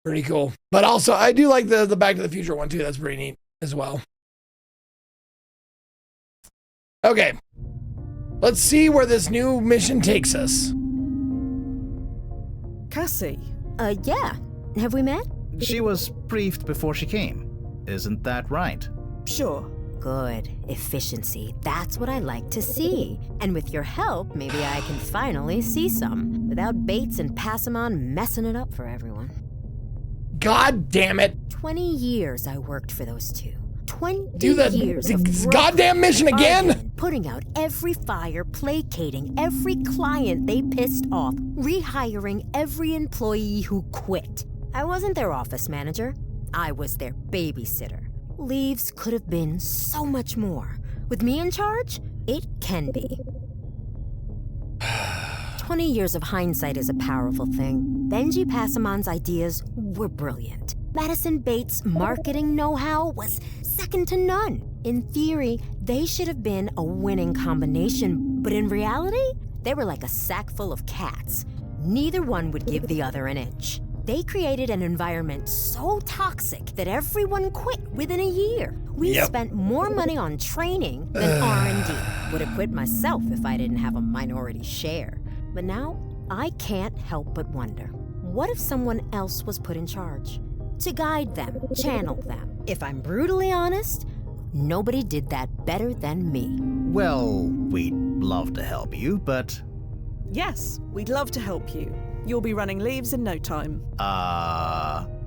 Pretty cool. But also, I do like the Back to the Future one too. That's pretty neat as well. Okay. Let's see where this new mission takes us. Cassie. Yeah. Have we met? She was briefed before she came. Isn't that right? Sure. Good. Efficiency. That's what I like to see. And with your help, maybe I can finally see some, without Bates and Passamon messing it up for everyone. God damn it. 20 years I worked for those two. 20 Do that years of goddamn mission again? Putting out every fire, placating every client they pissed off, rehiring every employee who quit. I wasn't their office manager. I was their babysitter. Leaves could have been so much more. With me in charge, it can be. 20 years of hindsight is a powerful thing. Benji Passamon's ideas were brilliant. Madison Bates' marketing know-how was second to none. In theory, they should have been a winning combination, but in reality, they were like a sack full of cats. Neither one would give the other an inch. They created an environment so toxic that everyone quit within a year. We spent more money on training than R&D. Would have quit myself if I didn't have a minority share. But now, I can't help but wonder, what if someone else was put in charge? To guide them, channel them. If I'm brutally honest, nobody did that better than me. Well, we'd love to help you, but... Yes, we'd love to help you. You'll be running Leaves in no time.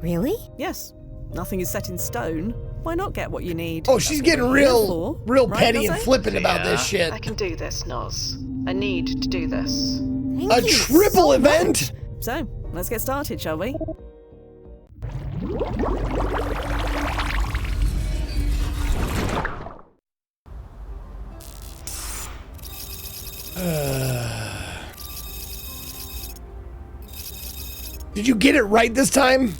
Really? Yes. Nothing is set in stone. Why not get what you need? Oh, she's getting real Right, petty and Nozzy? flippant about this shit. I can do this, Noz. I need to do this. Thank A you triple so event? So, let's get started, shall we? Did you get it right this time?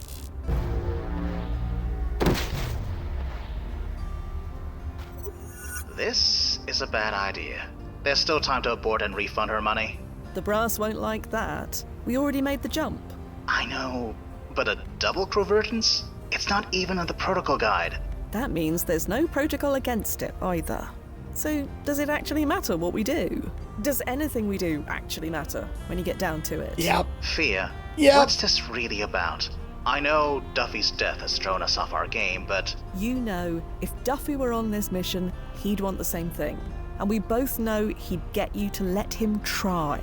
This is a bad idea. There's still time to abort and refund her money. The brass won't like that. We already made the jump. I know, but a double convergence? It's not even in the protocol guide. That means there's no protocol against it either. So, does it actually matter what we do? Does anything we do actually matter when you get down to it? Yep. Fia, Yep. what's this really about? I know Duffy's death has thrown us off our game, but... You know, if Duffy were on this mission, he'd want the same thing. And we both know he'd get you to let him try.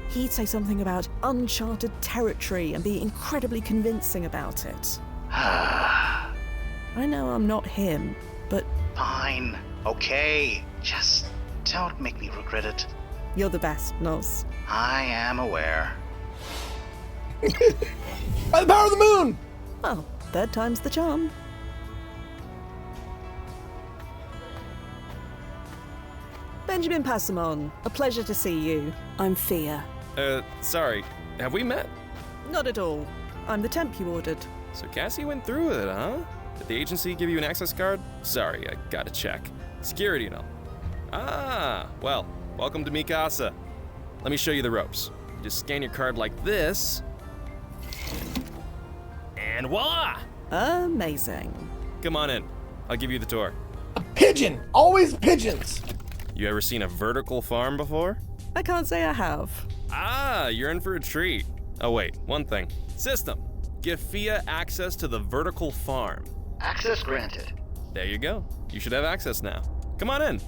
He'd say something about uncharted territory and be incredibly convincing about it. I know I'm not him, but Fine. Okay. Just don't make me regret it. you're the best, Noz. I am aware. By the power of the moon! Well, third time's the charm. Benjamin Passamon, a pleasure to see you. I'm Fia. Sorry. Have we met? Not at all. I'm the temp you ordered. So Cassie went through with it, huh? Did the agency give you an access card? Sorry, I gotta check. Security and all. Ah, well, welcome to Mikasa. Let me show you the ropes. You just scan your card like this. And voila! Amazing. Come on in. I'll give you the tour. A pigeon! Always pigeons! You ever seen a vertical farm before? I can't say I have. Ah, you're in for a treat. Oh wait, one thing. System. Give Fia access to the vertical farm. Access granted. There you go. You should have access now. Come on in.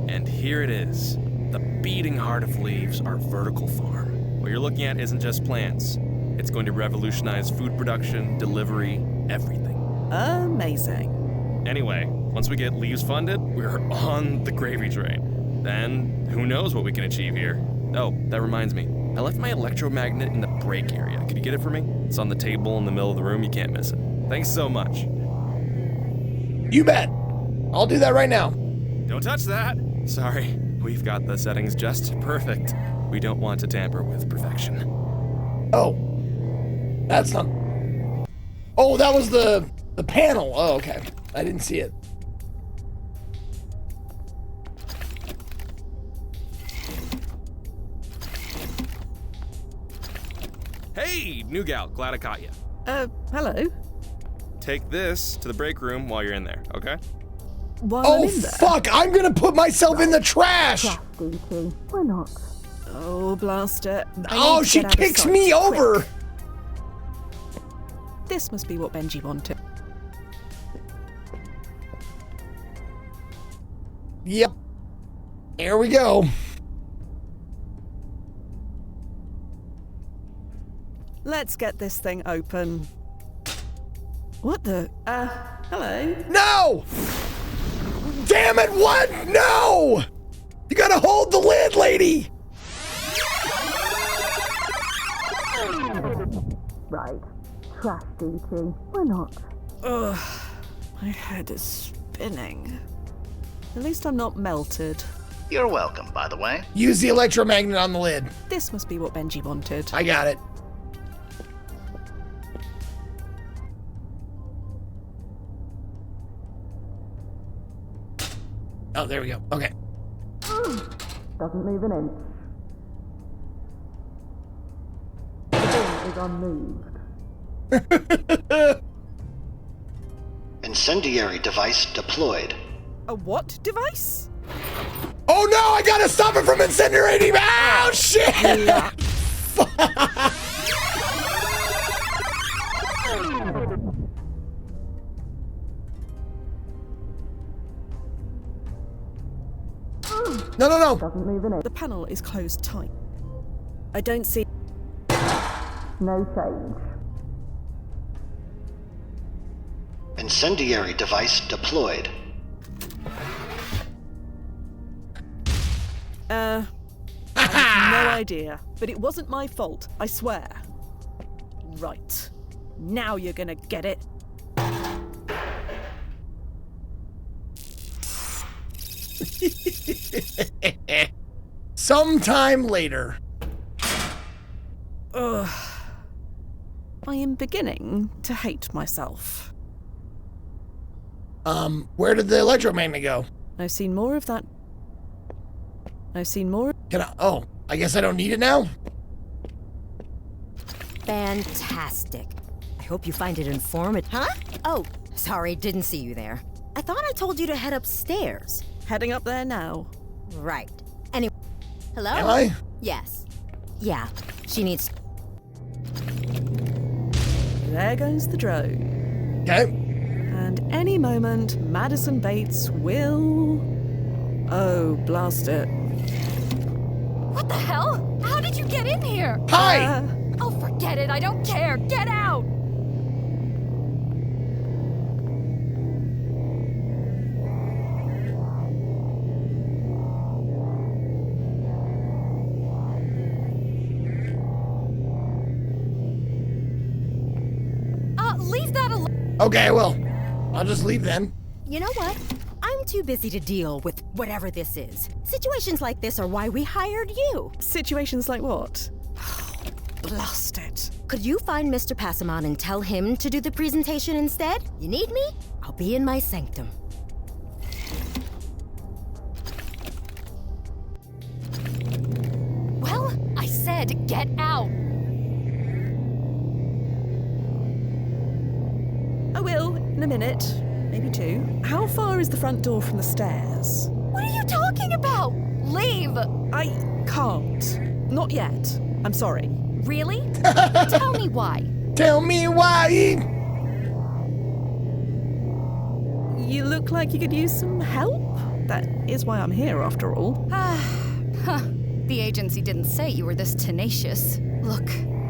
And here it is. The beating heart of Leaves, our vertical farm. What you're looking at isn't just plants. It's going to revolutionize food production, delivery, everything. Amazing. Anyway, once we get Leaves funded, we're on the gravy train. Then, who knows what we can achieve here. Oh, that reminds me. I left my electromagnet in the break area. Could you get it for me? It's on the table in the middle of the room. You can't miss it. Thanks so much. You bet. I'll do that right now. Don't touch that. Sorry, we've got the settings just perfect. We don't want to tamper with perfection. Oh. That's not... Oh, that was the panel. Oh, okay. I didn't see it. Hey, new gal, glad I caught you. Hello. Take this to the break room while you're in there, okay? While Oh, I'm in there. fuck! I'm gonna put myself in the trash! Why not? Oh, blast it. I Oh, need to she get out of kicks sight, me over! quick. This must be what Benji wanted. Yep. Here we go. Let's get this thing open. What the? Hello? No! Damn it, what? No! You gotta hold the lid, lady! Right. Trash eating. Why not? Ugh. My head is spinning. At least I'm not melted. You're welcome, by the way. Use the electromagnet on the lid. This must be what Benji wanted. I got it. Oh, there we go. Okay. Doesn't move an inch. The thing is unmoved. Incendiary device deployed. A what device? Oh no, I gotta stop it from incinerating! Oh shit! No, no, no. Doesn't move an inch. The panel is closed tight. I don't see. No change. Incendiary device deployed. I have no idea, but it wasn't my fault, I swear. Right. Now you're gonna get it. Sometime later. Ugh. I am beginning to hate myself. Where did the electromagnet go? I've seen more of that. I've seen more. Can I? Oh, I guess I don't need it now? Fantastic. I hope you find it informative. Huh? Oh, sorry, didn't see you there. I thought I told you to head upstairs. Heading up there now. Right. Anyway, hello? Am I? Yes. Yeah, she needs... There goes the drone. Okay. And any moment, Madison Bates will... Oh, blast it. What the hell? How did you get in here? Hi! Oh, forget it. I don't care. Get out! Leave that alone. Okay, well, I'll just leave then. You know what? I'm too busy to deal with whatever this is. Situations like this are why we hired you. Situations like what? Blast it. Could you find Mr. Passamon and tell him to do the presentation instead? You need me? I'll be in my sanctum. Well, I said get out. I will, in a minute. Maybe two. How far is the front door from the stairs? What are you talking about? Leave. I can't. Not yet. I'm sorry. Really? Tell me why. Tell me why! You look like you could use some help. That is why I'm here, after all. The agency didn't say you were this tenacious. Look,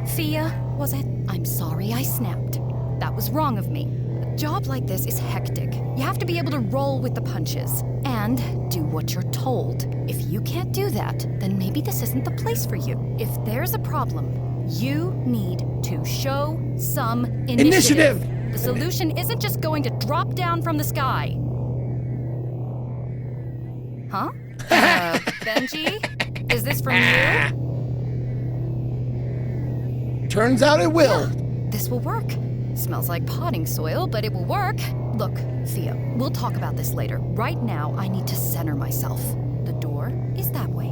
Thea, was it? I'm sorry I snapped. That was wrong of me. A job like this is hectic. You have to be able to roll with the punches and do what you're told. If you can't do that, then maybe this isn't the place for you. If there's a problem, you need to show some initiative. The solution isn't just going to drop down from the sky. Huh? Benji? Is this from you? Turns out it will. This will work. Smells like potting soil, but it will work. Look, Thea, we'll talk about this later. Right now, I need to center myself. The door is that way.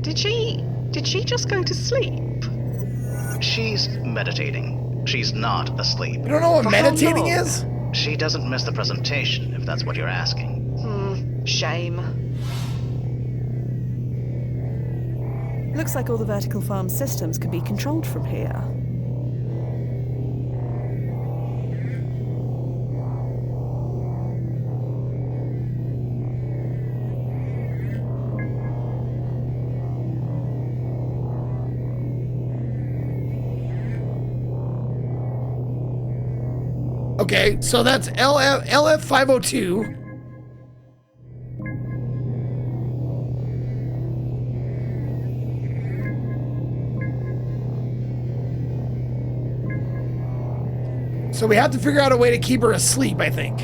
Did she just go to sleep? She's meditating. She's not asleep. You don't know what For how meditating long? is? She doesn't miss the presentation, if that's what you're asking. Shame. Looks like all the vertical farm systems can be controlled from here. Okay, so that's LF502. So we have to figure out a way to keep her asleep, I think.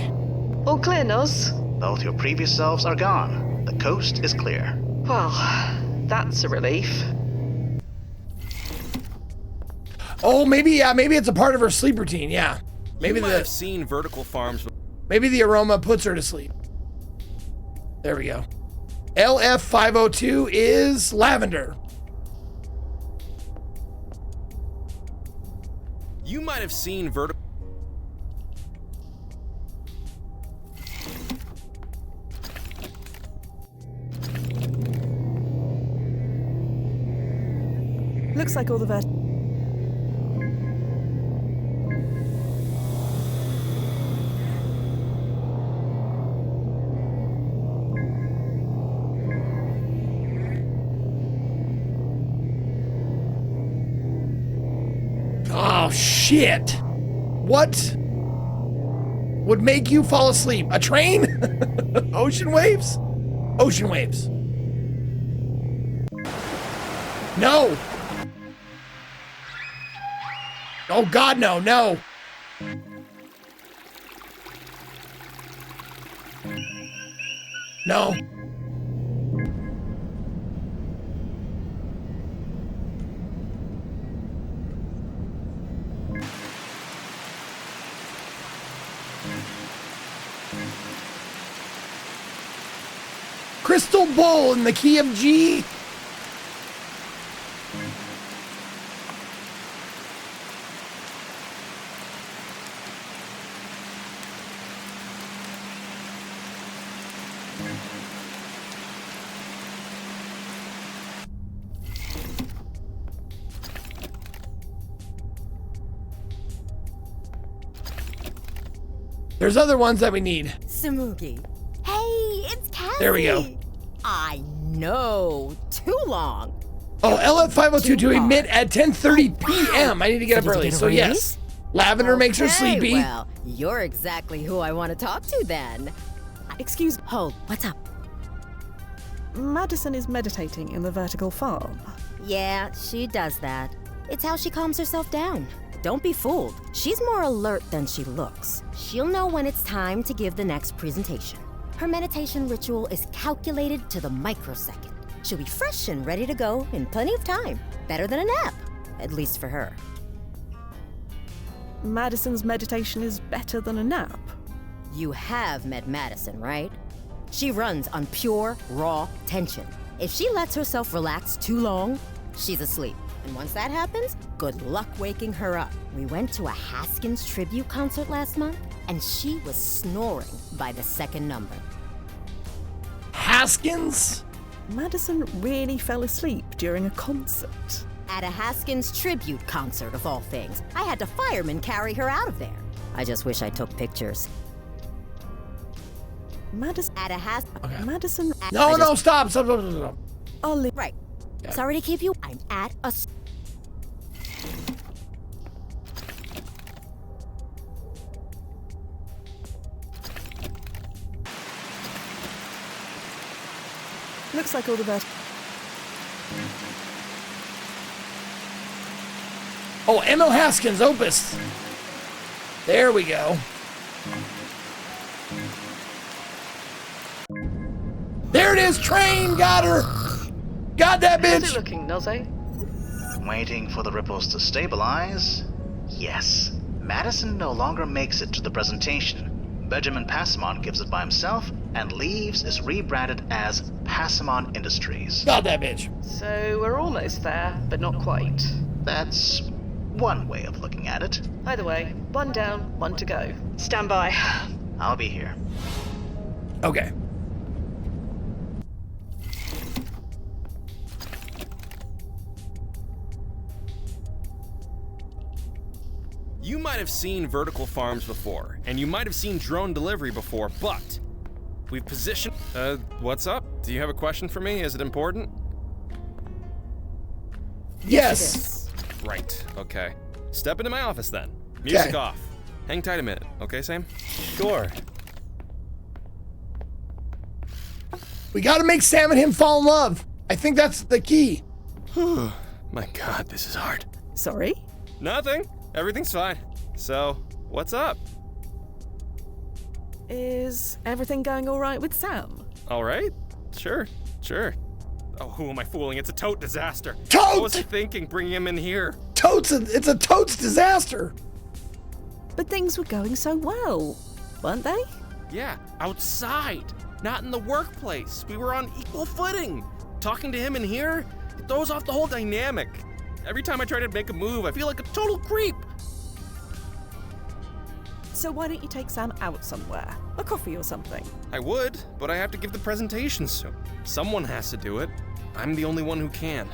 All clear, Nos? Both your previous selves are gone. The coast is clear. Well, that's a relief. Oh, maybe it's a part of her sleep routine. Yeah, maybe You might have seen vertical farms. maybe the aroma puts her to sleep. There we go. LF502 is lavender. You might have seen vertical. Looks like all the Oh, shit. What would make you fall asleep? A train? Ocean waves? Ocean waves. No. Oh, God, no, no. No. Crystal Bowl in the key of G. There's other ones that we need. Samugi. Hey, it's Cassie. There we go. I know. Too long. Oh, LF502 to Too emit at 10:30 Oh, wow. p.m. I need to get up So did you early. get a So yes, raise? lavender makes her Okay, sleepy. Well, you're exactly who I want to talk to then. Excuse me. Hold, what's up? Madison is meditating in the vertical farm. Yeah, she does that. It's how she calms herself down. Don't be fooled. She's more alert than she looks. She'll know when it's time to give the next presentation. Her meditation ritual is calculated to the microsecond. She'll be fresh and ready to go in plenty of time. Better than a nap, at least for her. Madison's meditation is better than a nap. You have met Madison, right? She runs on pure, raw tension. If she lets herself relax too long, she's asleep. And once that happens, good luck waking her up. We went to a Haskins tribute concert last month, and she was snoring by the second number. Haskins? Madison really fell asleep during a concert. At a Haskins tribute concert, of all things. I had to fireman carry her out of there. I just wish I took pictures. Madison. At a Madison. No, I no, just- stop. Ollie. Right. Yeah. Sorry to keep you. I'm at a... Looks like all the Oh, ML Haskins, Opus. There we go. There it is, train, got her. Got that How's it bitch. looking, Nozzy? Waiting for the ripples to stabilize. Yes, Madison no longer makes it to the presentation. Benjamin Passamon gives it by himself, and Leaves is rebranded as Passamon Industries. Got that bitch. So we're almost there, but not quite. That's one way of looking at it. Either way, one down, one to go. Stand by. I'll be here. Okay. You might have seen vertical farms before, and you might have seen drone delivery before, but we've positioned... what's up? Do you have a question for me? Is it important? Yes. Right, okay. Step into my office then. Music Okay. off. Hang tight a minute, okay, Sam? Sure. We gotta make Sam and him fall in love. I think that's the key. My God, this is hard. Sorry? Nothing. Everything's fine. So, what's up? Is everything going all right with Sam? All right? Sure. Oh, who am I fooling? It's a tote disaster. Tote! What was I thinking bringing him in here? It's a totes disaster. But things were going so well, weren't they? Yeah, outside, not in the workplace. We were on equal footing. Talking to him in here, it throws off the whole dynamic. Every time I try to make a move, I feel like a total creep. So why don't you take Sam out somewhere? A coffee or something? I would, but I have to give the presentation soon. Someone has to do it. I'm the only one who can.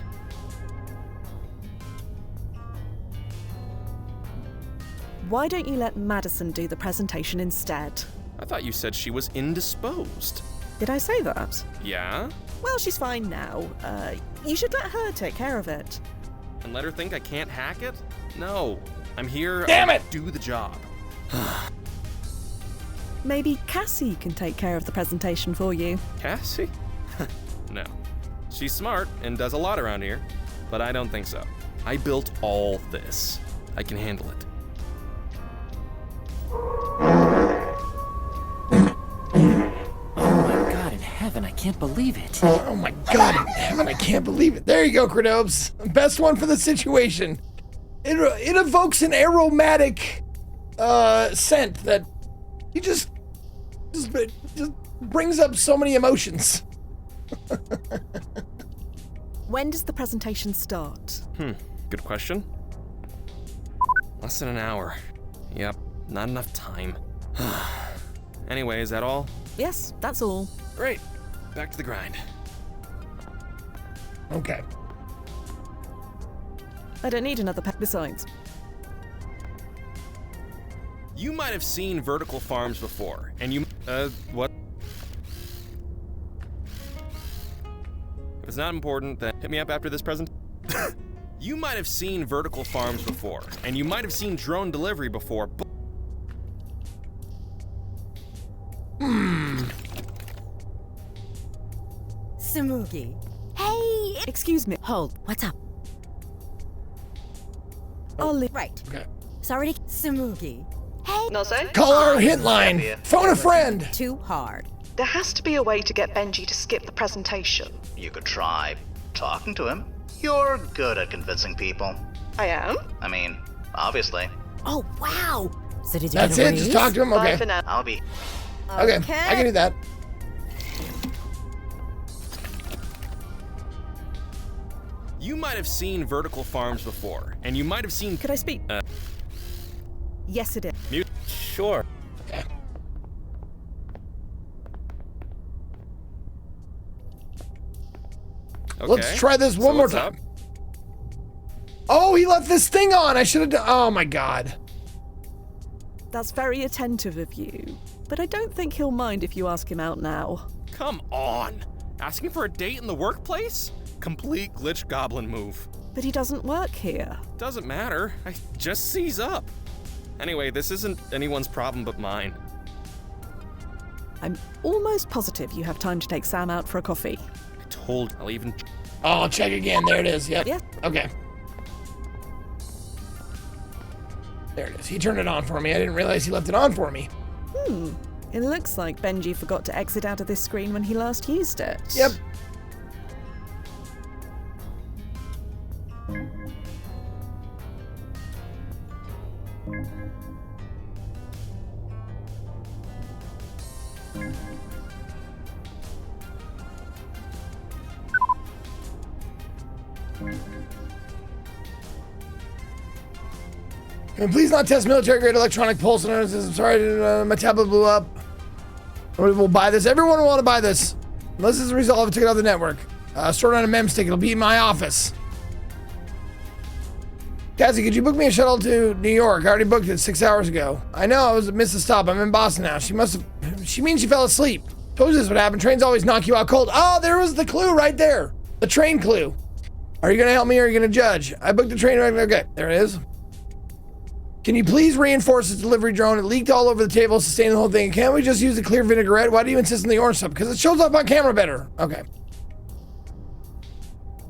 Why don't you let Madison do the presentation instead? I thought you said she was indisposed. Did I say that? Yeah? Well, she's fine now. You should let her take care of it. And let her think I can't hack it? No. I'm here Damn to it! do the job. Maybe Cassie can take care of the presentation for you. Cassie? No. She's smart and does a lot around here, but I don't think so. I built all this. I can handle it. Oh my God in heaven, I can't believe it. Oh my God in heaven, I can't believe it. There you go, Cronobes. Best one for the situation. It evokes an aromatic scent that he just brings up so many emotions. When does the presentation start? Good question. Less than an hour. Yep, not enough time. Anyway, is that all? Yes, that's all. Great. Back to the grind. Okay. I don't need another besides. You might have seen vertical farms before, and you... what? If it's not important, then hit me up after this present. You might have seen vertical farms before, and you might have seen drone delivery before, but... Samugi. Hey! Excuse me. Hold. What's up? I'll leave. Right. Okay. Sorry to... Samugi. Hey! Noze? Call our hit line. Phone a friend. Too hard. There has to be a way to get Benji to skip the presentation. You could try talking to him. You're good at convincing people. I am? I mean, obviously. Oh, wow! So did you That's get a it. Just raise? talk to him. Bye Okay. for now. I'll be... Okay. I can do that. You might have seen vertical farms before, and you might have seen... Could I speak? Yes, it is. Mute. Sure. Okay. Okay. Let's try this So one more what's time. up? Oh, he left this thing on. I should have done. Oh my God. That's very attentive of you. But I don't think he'll mind if you ask him out now. Come on. Asking for a date in the workplace? Complete glitch goblin move. But he doesn't work here. Doesn't matter. I just seize up. Anyway, this isn't anyone's problem but mine. I'm almost positive you have time to take Sam out for a coffee. I told I'll even... Oh, I'll check again. There it is. Yep. Yeah. Okay. There it is. He turned it on for me. I didn't realize he left it on for me. It looks like Benji forgot to exit out of this screen when he last used it. Yep. Can we please not test military-grade electronic pulse? I'm sorry, my tablet blew up. We'll buy this. Everyone will want to buy this. Unless it's resolved, take it off the network. Stored on a mem stick. It'll be in my office. Cassie, could you book me a shuttle to New York? I already booked it 6 hours ago. I know, I missed the stop. I'm in Boston now. She means she fell asleep. Told you this would happen. Trains always knock you out cold. Oh, there was the clue right there. The train clue. Are you going to help me or are you going to judge? I booked the train right. Okay, there it is. Can you please reinforce this delivery drone? It leaked all over the table, sustained the whole thing. Can't we just use the clear vinaigrette? Why do you insist on the orange stuff? Because it shows up on camera better. Okay.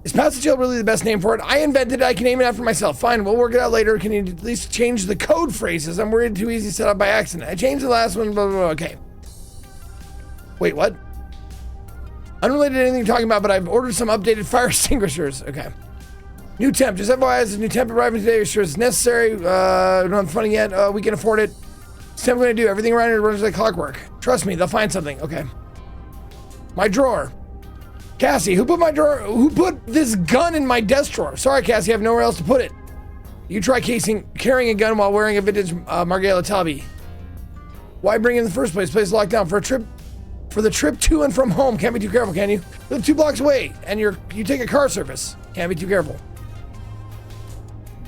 Is Pastel really the best name for it? I invented it. I can name it after myself. Fine, we'll work it out later. Can you at least change the code phrases? I'm worried too easy set up by accident. I changed the last one, blah, blah, blah. Okay. Wait, what? Unrelated to anything you're talking about, but I've ordered some updated fire extinguishers. Okay. New temp. Just FYI, there's a new temp arriving today. Sure it's necessary. Don't have funding yet. We can afford it. What's temp going to do? Everything around here runs like clockwork. Trust me, they'll find something. Okay. My drawer. Cassie, who put this gun in my desk drawer? Sorry, Cassie, I have nowhere else to put it. You try carrying a gun while wearing a vintage Margella Tabi. Why bring it in the first place? Place locked down for the trip to and from home. Can't be too careful, can you? Live 2 blocks away, and you take a car service. Can't be too careful.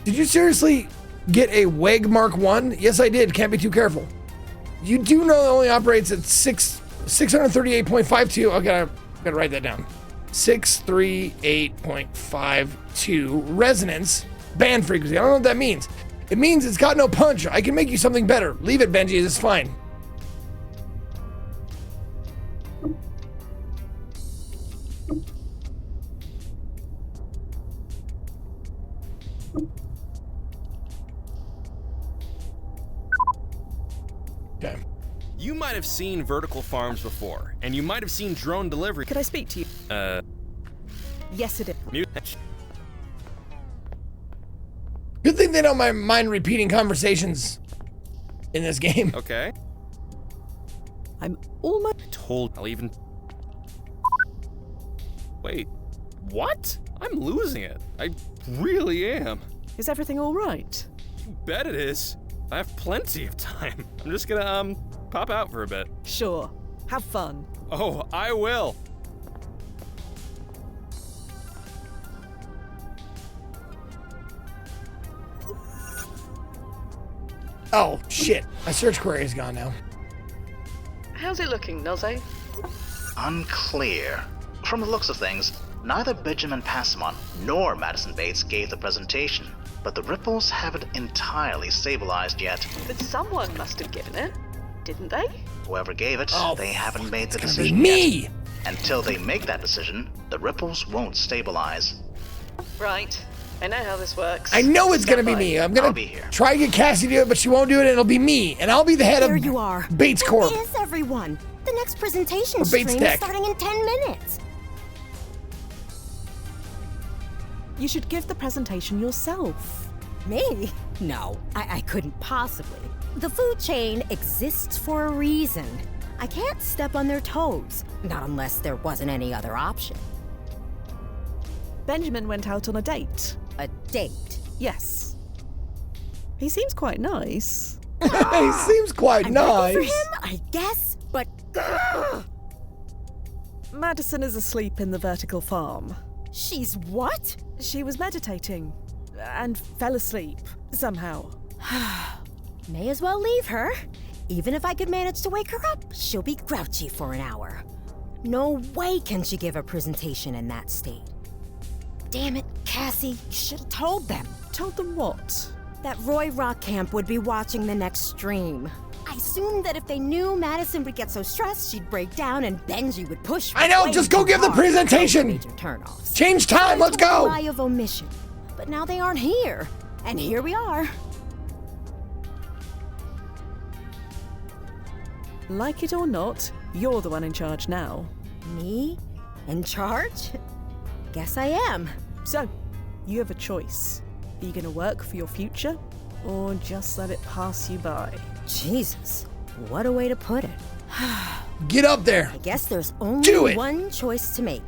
Did you seriously get a WEG Mark 1? Yes, I did. Can't be too careful. You do know it only operates at 638.52. Okay, I gotta write that down. 638.52 resonance band frequency. I don't know what that means. It means it's got no punch. I can make you something better. Leave it, Benji. It's fine. Okay. You might have seen vertical farms before, and you might have seen drone delivery. Could I speak to you? Yes, it is. Mute. Good thing they don't mind repeating conversations in this game. Okay. I'm almost I'll even. Wait. What? I'm losing it. I really am. Is everything all right? You bet it is. I have plenty of time. I'm just gonna, pop out for a bit. Sure. Have fun. Oh, I will. Oh, shit. My search query is gone now. How's it looking, Noze? Unclear. From the looks of things, neither Benjamin Passamon nor Madison Bates gave the presentation, but the ripples haven't entirely stabilized yet. But someone must have given it, didn't they? Whoever gave it, they haven't made the It's decision gonna be me! yet. Until they make that decision, the ripples won't stabilize. Right. I know how this works. I know it's gonna be Stand by. me. I'm I'll gonna be here. try to get Cassie to do it, but she won't do it, and it'll be me. And I'll be the head There of you are. Bates Corp. Where is everyone? The next presentation Or stream Bates is Tech. starting in 10 minutes. You should give the presentation yourself. Me? No, I couldn't possibly. The food chain exists for a reason. I can't step on their toes, not unless there wasn't any other option. Benjamin went out on a date. A date. Yes. He seems quite nice. He seems quite I'm nice. ready for him, I guess, but Madison is asleep in the vertical farm. she's what? She was meditating and fell asleep somehow. May as well leave her. Even if I could manage to wake her up, she'll be grouchy for an hour. No way can she give a presentation in that state. Damn it, Cassie, you should have told them. Told them what? That Roy Rock Camp would be watching the next stream. I assumed that if they knew Madison would get so stressed, she'd break down and Benji would push. I know, way just go too give the hard to presentation. major turnoffs. Change time, let's go. Lie of omission. But now they aren't here, and here we are. Like it or not, you're the one in charge now. Me? In charge? Guess I am. So, you have a choice. Are you going to work for your future, or just let it pass you by? Jesus, what a way to put it. Get up there. I guess there's Do only it. one choice to make.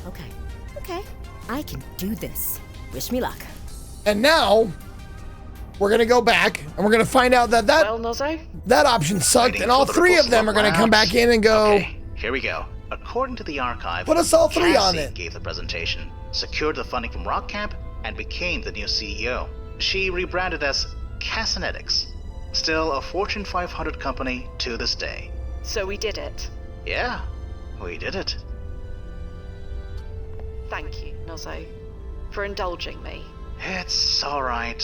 Okay, I can do this. Wish me luck. And now, we're gonna go back and we're gonna find out that Well, Nozzo? that option sucked, Waiting and all for the three of report them are gonna come back in and go, Okay, here we go. According to the archive, Put us all three on Cassie it. gave the presentation, secured the funding from Rock Camp, and became the new CEO. She rebranded as Cassinetics. Still a Fortune 500 company to this day. So we did it. Yeah, we did it. Thank you, Nozzo, for indulging me. It's alright,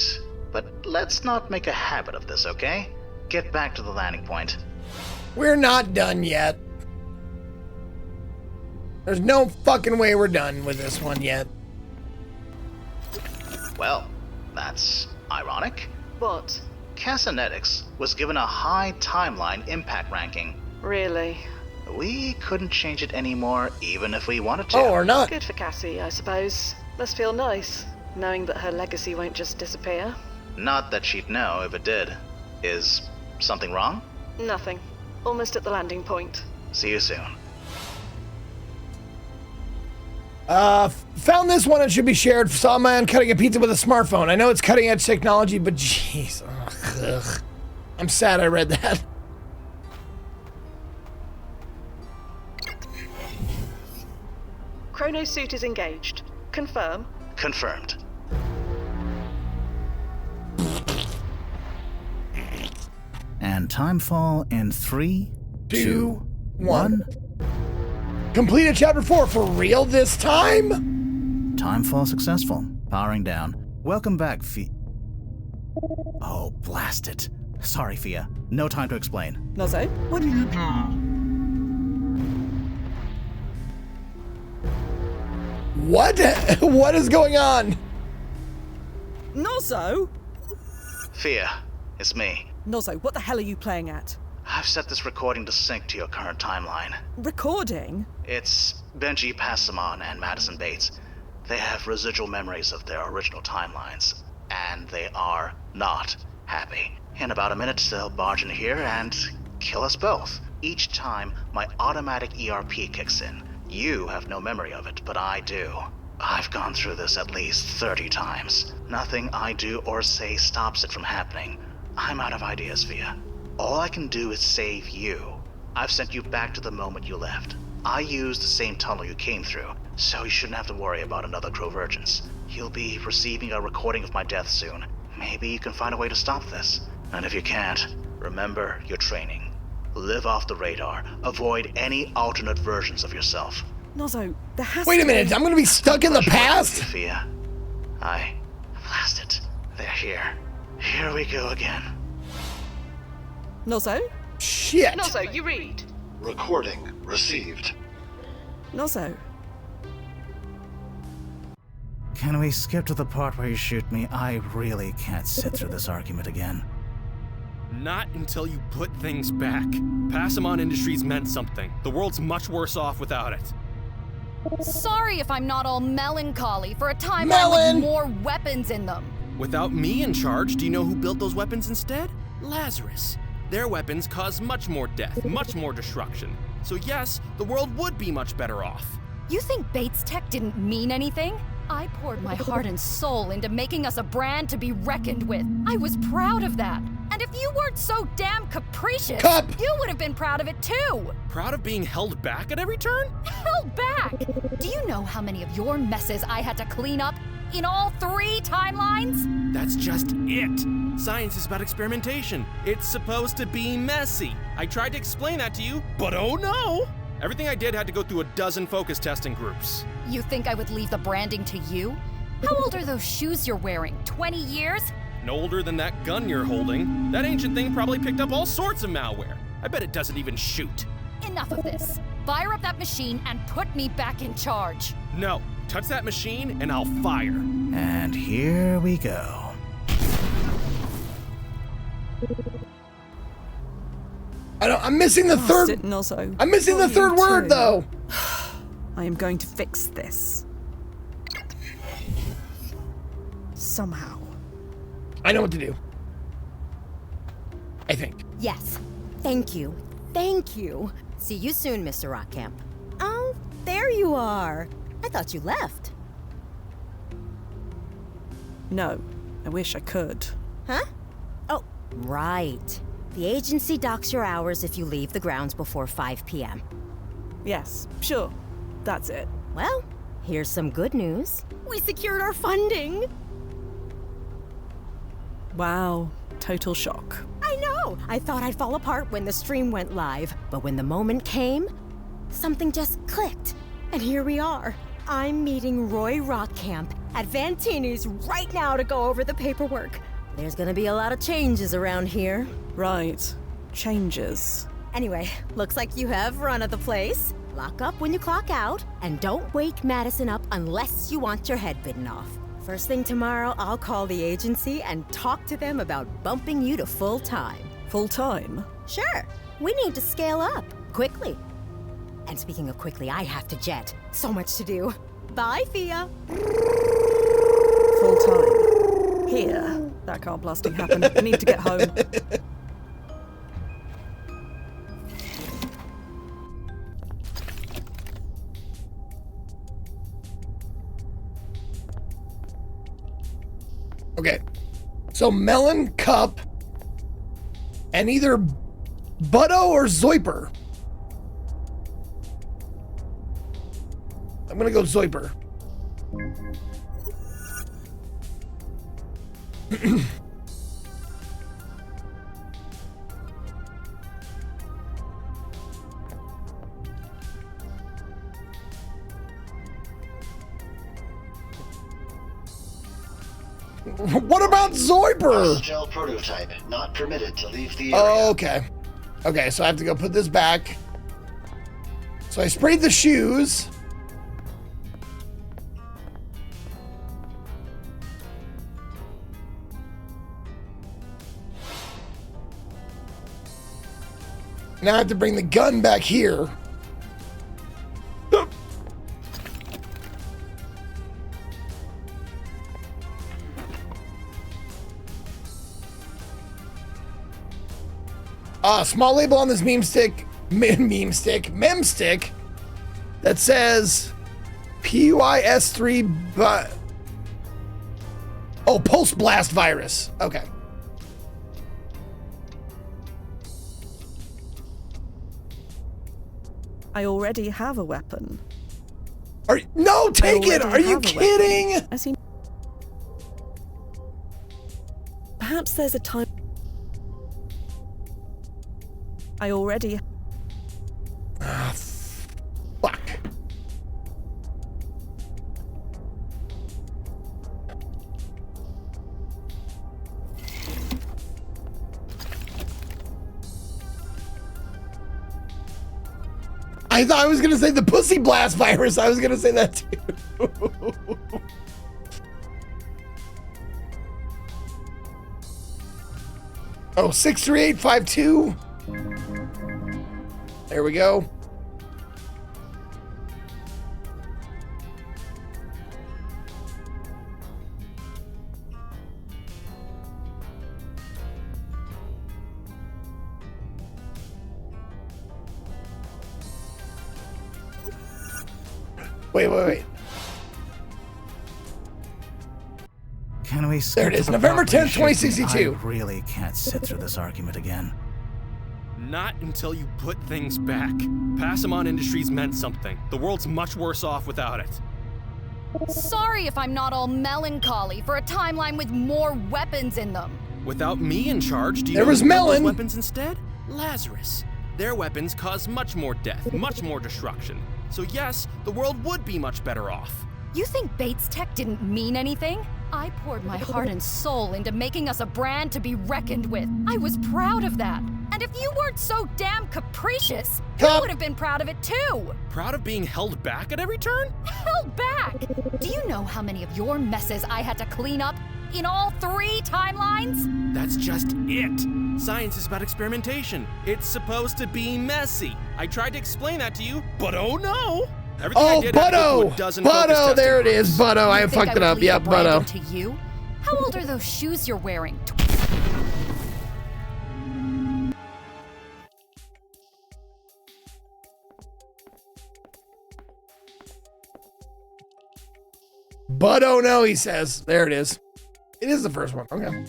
but let's not make a habit of this, okay? Get back to the landing point. we're not done yet. There's no fucking way we're done with this one yet. Well, that's ironic. What? Cassinetics was given a high timeline impact ranking. Really? We couldn't change it anymore, even if we wanted to. Oh, or not. Good for Cassie, I suppose. Must feel nice, knowing that her legacy won't just disappear. Not that she'd know if it did. Is something wrong? Nothing. Almost at the landing point. See you soon. Found this one. It should be shared. Saw a man cutting a pizza with a smartphone. I know it's cutting edge technology, but jeez. Ugh. I'm sad I read that. Chrono suit is engaged. Confirm. Confirmed. And timefall in 3, 2, 1. Completed chapter 4 for real this time? Timefall successful. Powering down. Welcome back, Oh, blast it. Sorry, Fia. No time to explain. Nozzo, what do you do? What? What is going on? Nozzo? Fia, it's me. Nozzo, what the hell are you playing at? I've set this recording to sync to your current timeline. Recording? It's Benji Passamon and Madison Bates. They have residual memories of their original timelines, and they are not happy. In about a minute, they'll barge in here and kill us both. Each time, my automatic ERP kicks in. You have no memory of it, but I do. I've gone through this at least 30 times. Nothing I do or say stops it from happening. I'm out of ideas, Fia. All I can do is save you. I've sent you back to the moment you left. I used the same tunnel you came through, so you shouldn't have to worry about another Crovergence. You'll be receiving a recording of my death soon. Maybe you can find a way to stop this. And if you can't, remember your training. Live off the radar. Avoid any alternate versions of yourself. Nozzo, there has Wait to a minute, be... I'm gonna be stuck in the past? Fia. Blast it. They're here. Here we go again. Nozzo? Shit. Nozzo, you read. Recording received. Nozzo? Can we skip to the part where you shoot me? I really can't sit through this argument again. Not until you put things back. Passamon Industries meant something. The world's much worse off without it. Sorry if I'm not all melancholy for a timeline Melon! with more weapons in them. Without me in charge, do you know who built those weapons instead? Lazarus. Their weapons cause much more death, much more destruction. So yes, the world would be much better off. You think Bates Tech didn't mean anything? I poured my heart and soul into making us a brand to be reckoned with. I was proud of that. And if you weren't so damn capricious, Cup. you would have been proud of it too. Proud of being held back at every turn? Held back? Do you know how many of your messes I had to clean up in all 3 timelines? That's just it. Science is about experimentation. It's supposed to be messy. I tried to explain that to you, but oh no! Everything I did had to go through a dozen focus testing groups. You think I would leave the branding to you? How old are those shoes you're wearing? 20 years? No older than that gun you're holding. That ancient thing probably picked up all sorts of malware. I bet it doesn't even shoot. Enough of this. Fire up that machine and put me back in charge. No, touch that machine and I'll fire. And here we go. I'm missing the third. Sit, Nozzo. I'm missing the Not third you word too. though. I am going to fix this. Somehow. I know what to do. I think. Yes. Thank you. Thank you. See you soon, Mr. Rockcamp. Oh, there you are. I thought you left. No, I wish I could. Huh? Oh, right. The agency docks your hours if you leave the grounds before 5 p.m. Yes, sure. That's it. Well, here's some good news. We secured our funding. Wow, total shock. I know! I thought I'd fall apart when the stream went live, but when the moment came, something just clicked. And here we are. I'm meeting Roy Rockcamp at Vantini's right now to go over the paperwork. There's gonna be a lot of changes around here. Right. Changes. Anyway, looks like you have run of the place. Lock up when you clock out, and don't wake Madison up unless you want your head bitten off. First thing tomorrow, I'll call the agency and talk to them about bumping you to full-time. Full-time? Sure. We need to scale up, quickly. And speaking of quickly, I have to jet. So much to do. Bye, Fia. Full-time. Here. That can't blasting happen. I need to get home. Okay. So melon, cup, and either Butto or Zoiper. I'm gonna go Zoiper. What about Zoiper? Gel prototype not permitted to leave the area. Oh, okay. Okay, so I have to go put this back. So I sprayed the shoes. Now I have to bring the gun back here. Small label on this mem stick that says PYS3 but pulse blast virus. Okay. I already have a weapon. No, take it! Are you kidding? I see. Perhaps there's a time. I already. Fuck. I thought I was gonna say the pussy blast virus. I was gonna say that too. Oh, 63852. There we go. Wait. Can we skip There it is, to the November part where 10th, you shoot me? 2062. I really can't sit through this argument again. Not until you put things back. Passamon Industries meant something. The world's much worse off without it. Sorry if I'm not all melancholy for a timeline with more weapons in them. Without me in charge, do you There know was who built those Melon. weapons instead? Lazarus. Their weapons cause much more death, much more destruction. So yes, the world would be much better off. You think Bates Tech didn't mean anything? I poured my heart and soul into making us a brand to be reckoned with. I was proud of that. And if you weren't so damn capricious, you would have been proud of it too. Proud of being held back at every turn? Held back? Do you know how many of your messes I had to clean up in all 3 timelines? That's just it. Science is about experimentation. It's supposed to be messy. I tried to explain that to you, but oh no! Everything I did had to go through a dozen focus Butto, testing there it groups. is, Butto. I You think fucked it would up. leave Yep, the brand Butto. into you? How old are those shoes you're wearing? Butto, no, he says. There it is. It is the first one. Okay.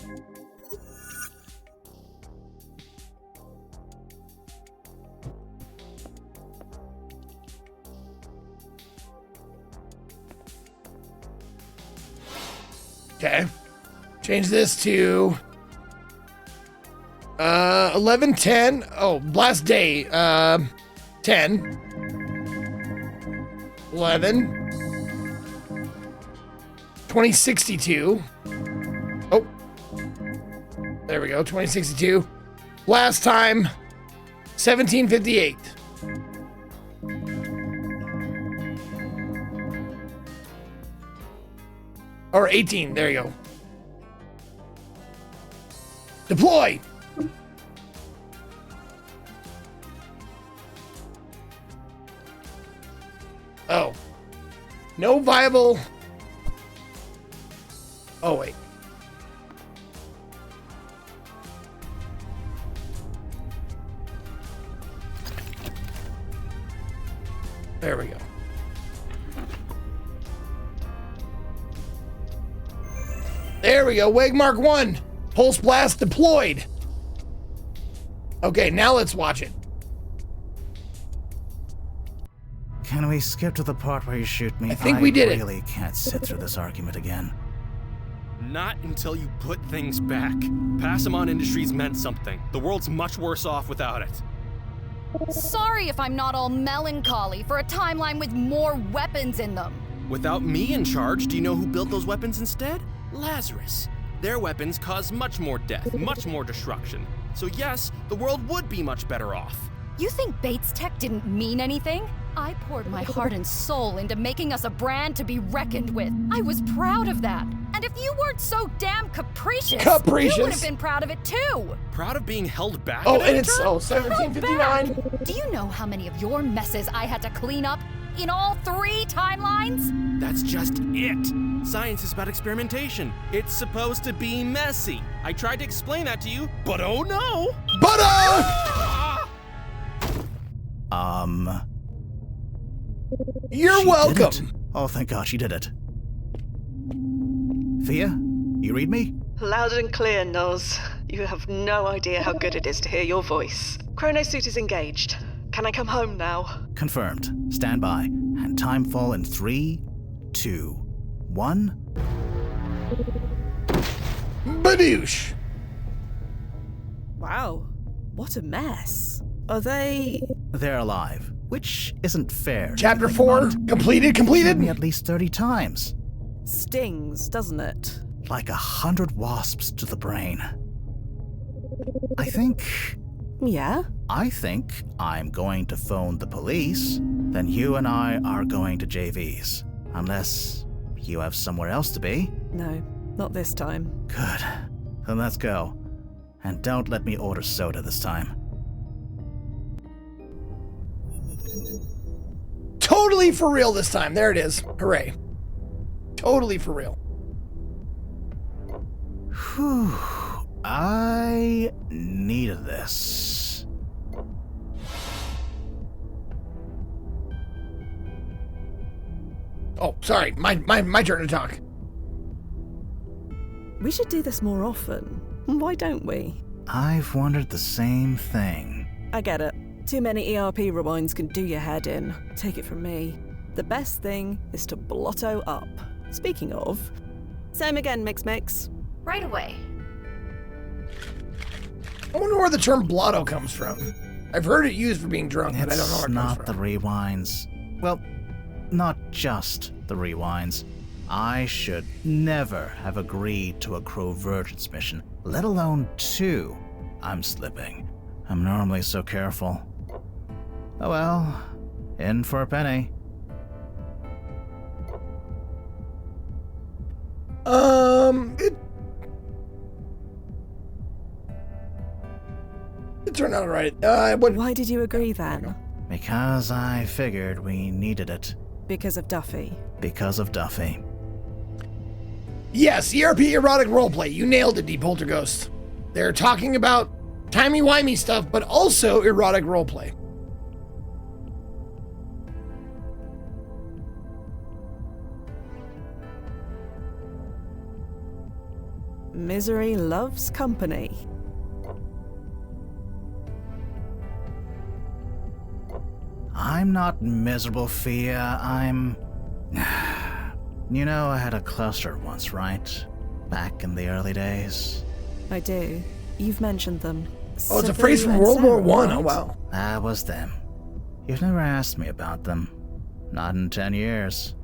Okay. Change this to 11:10. Oh, last day. 10. 11. 2062. Oh. There we go. 2062. Last time 1758. Or 18. There you go. Deploy. Oh. No viable. Oh, wait. There we go. There we go. Wegmark 1. Pulse blast deployed. Okay, now let's watch it. Can we skip to the part where you shoot me? I think we did it. I really can't sit through this argument again. Not until you put things back. Passamon Industries meant something. The world's much worse off without it. Sorry if I'm not all melancholy for a timeline with more weapons in them. Without me in charge, do you know who built those weapons instead? Lazarus. Their weapons cause much more death, much more destruction. So yes, the world would be much better off. You think Bates Tech didn't mean anything? I poured my heart and soul into making us a brand to be reckoned with. I was proud of that. And if you weren't so damn capricious, you would have been proud of it too. Proud of being held back? Oh, and it's 1759. Do you know how many of your messes I had to clean up in all 3 timelines? That's just it. Science is about experimentation. It's supposed to be messy. I tried to explain that to you, but oh no! But You're welcome. Oh, thank God she did it. Thea, you read me? Loud and clear, Noz. You have no idea how good it is to hear your voice. Chronosuit is engaged. Can I come home now? Confirmed. Stand by. And time fall in 3, 2, 1. Badoosh. Wow, what a mess. Are they... They're alive, which isn't fair. Chapter 4, completed? Killed me at least 30 times. Stings, doesn't it? Like 100 wasps to the brain. I think I'm going to phone the police. Then you and I are going to JV's. Unless you have somewhere else to be. No, not this time. Good. Then let's go. And don't let me order soda this time. Totally for real this time. There it is. Hooray. Totally for real. Whew. I needed this. Oh, sorry. My turn to talk. We should do this more often. Why don't we? I've wondered the same thing. I get it. Too many ERP rewinds can do your head in. Take it from me. The best thing is to blotto up. Speaking of, same again, Mix. Right away. I wonder where the term blotto comes from. I've heard it used for being drunk, but I don't know where it comes from. It's not the rewinds. Well, not just the rewinds. I should never have agreed to a Crovergence mission, let alone 2. I'm slipping. I'm normally so careful. Oh well, in for a penny. It turned out alright. Why did you agree then? Because I figured we needed it. Because of Duffy. Because of Duffy. Yes, ERP erotic roleplay. You nailed it, Deep Polterghost. They're talking about timey-wimey stuff, but also erotic roleplay. Misery loves company. I'm not miserable, Fia. I'm... You know, I had a cluster once, right? Back in the early days. I do. You've mentioned them. Oh, it's a phrase from World War One. Oh, Right? wow. That was them. You've never asked me about them. Not in 10 years.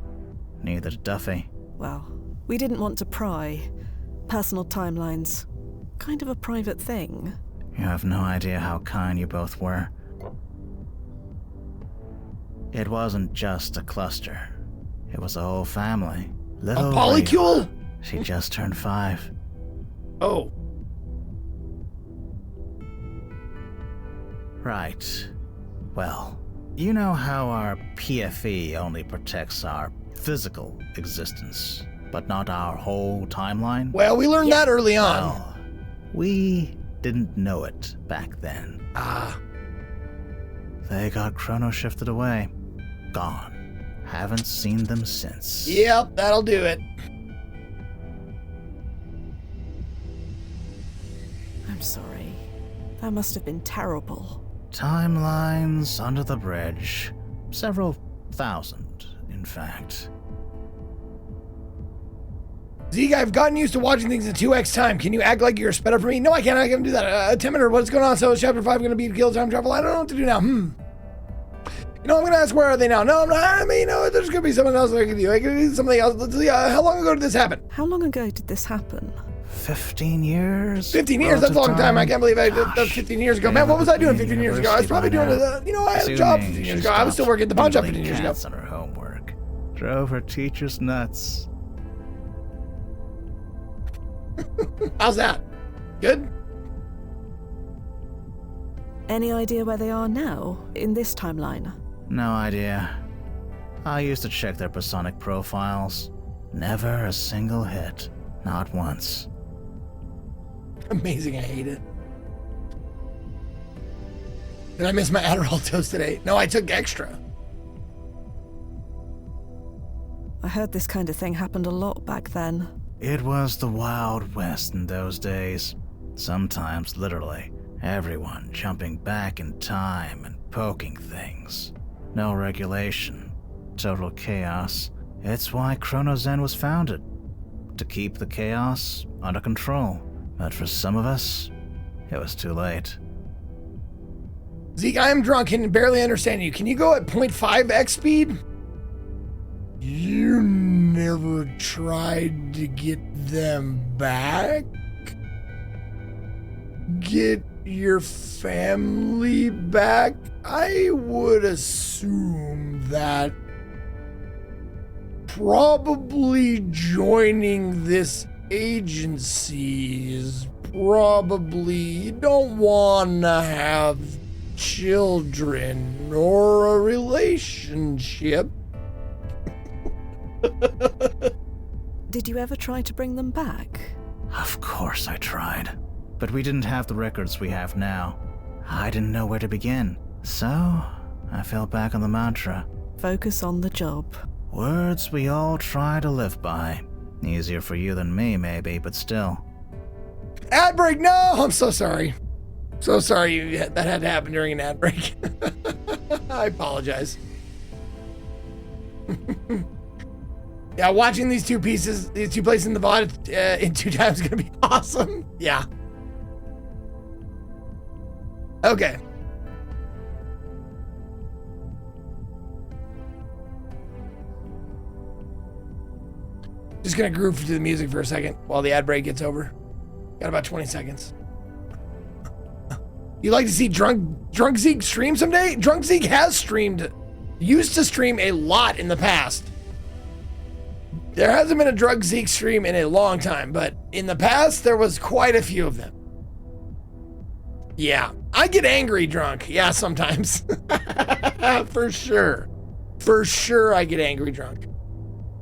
Neither did Duffy. Well, we didn't want to pry. Personal timelines. Kind of a private thing. You have no idea how kind you both were. It wasn't just a cluster. It was a whole family. Little A polycule? Rachel, she just turned 5. Oh. Right. Well, you know how our PFE only protects our physical existence, but not our whole timeline? Well, we learned that early on. Well, we didn't know it back then. Ah. They got chrono shifted away. Gone. Haven't seen them since. Yep, that'll do it. I'm sorry. That must have been terrible. Timelines under the bridge. Several thousand, in fact. Zeke, I've gotten used to watching things in 2x time. Can you act like you're sped up for me? No, I can't. I can do that. 10 minutes. What's going on? So is chapter 5 going to be kill time travel? I don't know what to do now. You know, I'm going to ask, where are they now? No, I'm not. I mean, you know, there's going to be someone else I can do. I can do something else. Let's see. How long ago did this happen? How long ago did this happen? 15 years? 15 years? That's a long time. I can't believe I did that 15 years ago. Man, what was I doing 15 years ago? I was probably doing, you know, I had a job 15 years ago. I was still working at the pawn shop 15 years ago. On her homework. Drove her teachers nuts. How's that? Good? Any idea where they are now, in this timeline? No idea. I used to check their personic profiles. Never a single hit. Not once. Amazing, I hate it. Did I miss my Adderall dose today? No, I took extra. I heard this kind of thing happened a lot back then. It was the Wild West in those days. Sometimes, literally, everyone jumping back in time and poking things. No regulation. Total chaos. It's why Chronozen was founded. To keep the chaos under control. But for some of us, it was too late. Zeke, I am drunk and barely understand you. Can you go at 0.5x speed? You never tried to get them back? Get your family back? I would assume that probably joining this agency is probably, you don't want to have children or a relationship. Did you ever try to bring them back? Of course I tried. But we didn't have the records we have now. I didn't know where to begin. So, I fell back on the mantra. Focus on the job. Words we all try to live by. Easier for you than me, maybe, but still. Ad break, no! I'm so sorry. So sorry that had to happen during an ad break. I apologize. Yeah, watching these two places in the VOD in 2 times is gonna be awesome. Yeah. Okay. Just gonna groove to the music for a second while the ad break gets over. Got about 20 seconds. You like to see Drunk Zeke stream someday? Drunk Zeke has streamed, used to stream a lot in the past. There hasn't been a Drunk Zeke stream in a long time, but in the past, there was quite a few of them. Yeah, I get angry drunk. Yeah, sometimes. For sure. For sure, I get angry drunk.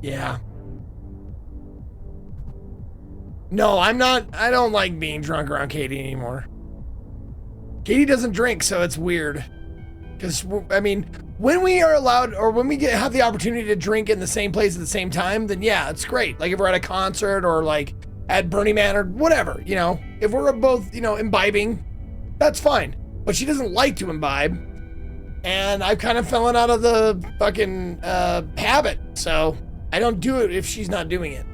Yeah. No, I'm not. I don't like being drunk around Katie anymore. Katie doesn't drink, so it's weird. Because, I mean, when we are allowed, or when we have the opportunity to drink in the same place at the same time, then yeah, it's great. Like if we're at a concert or like at Burning Man or whatever, you know. If we're both, you know, imbibing, that's fine. But she doesn't like to imbibe. And I've kind of fallen out of the fucking habit. So I don't do it if she's not doing it.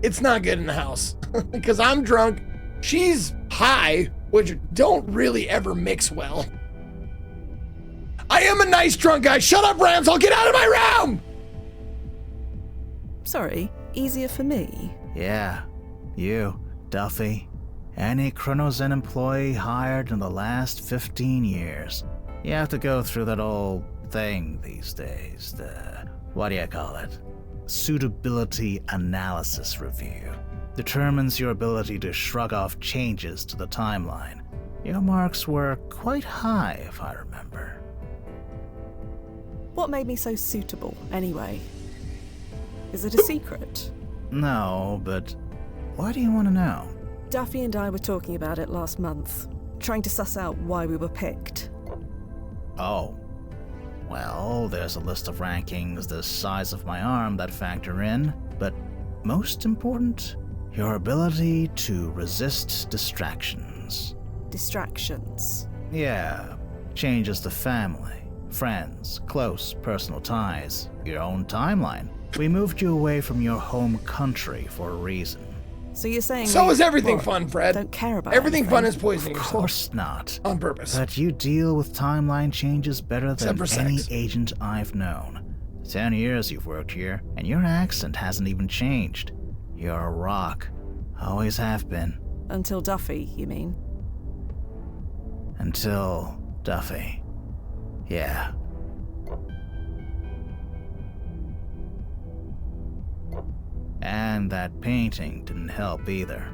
It's not good in the house because I'm drunk. She's high, which don't really ever mix well. I am a nice drunk guy. Shut up, Rams. I'll get out of my room. Sorry, easier for me. Yeah, you, Duffy. Any Chronozen employee hired in the last 15 years. You have to go through that old thing these days. What do you call it? Suitability analysis review. Determines your ability to shrug off changes to the timeline. Your marks were quite high, if I remember. What made me so suitable, anyway? Is it a secret? No, but why do you want to know? Duffy and I were talking about it last month, trying to suss out why we were picked. Oh. Well, there's a list of rankings the size of my arm that factor in, but most important, your ability to resist distractions. Distractions? Yeah, changes to family, friends, close personal ties, your own timeline. We moved you away from your home country for a reason. So you're saying So is everything fun, Fred. Don't care about everything anything. fun is poisoning Of yourself. course not. On purpose. But you deal with timeline changes better than Except for any sex. agent I've known. 10 years you've worked here, and your accent hasn't even changed. You're a rock. Always have been. Until Duffy, you mean? Until Duffy. Yeah. And that painting didn't help either.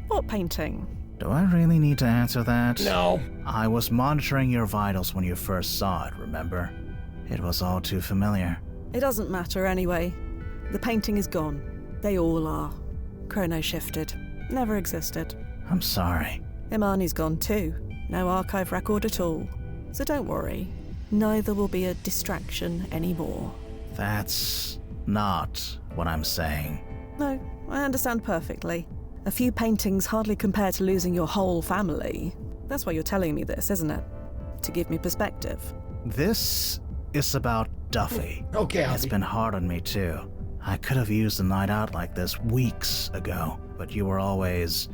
What painting? Do I really need to answer that? No. I was monitoring your vitals when you first saw it, remember? It was all too familiar. It doesn't matter anyway. The painting is gone. They all are. Chrono shifted. Never existed. I'm sorry. Imani's gone too. No archive record at all. So don't worry. Neither will be a distraction anymore. That's not what I'm saying. No, I understand perfectly. A few paintings hardly compare to losing your whole family. That's why you're telling me this, isn't it? To give me perspective. This is about Duffy. Okay, It's Ozzy. been hard on me too. I could have used a night out like this weeks ago, but you were always,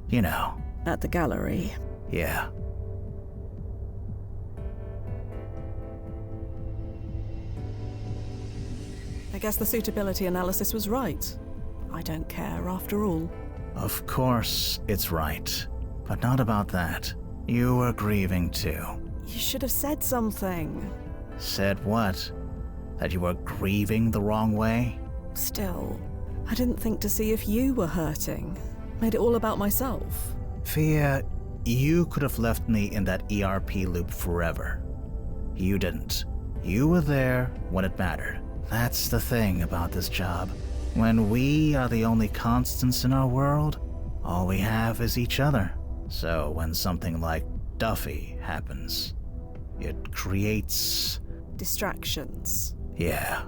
you know. At the gallery. Yeah. I guess the suitability analysis was right. I don't care after all. Of course it's right, but not about that. You were grieving too. You should have said something. Said what? That you were grieving the wrong way? Still, I didn't think to see if you were hurting. Made it all about myself. Fia, you could have left me in that ERP loop forever. You didn't. You were there when it mattered. That's the thing about this job. When we are the only constants in our world, all we have is each other. So when something like Duffy happens, it creates... Distractions. Yeah.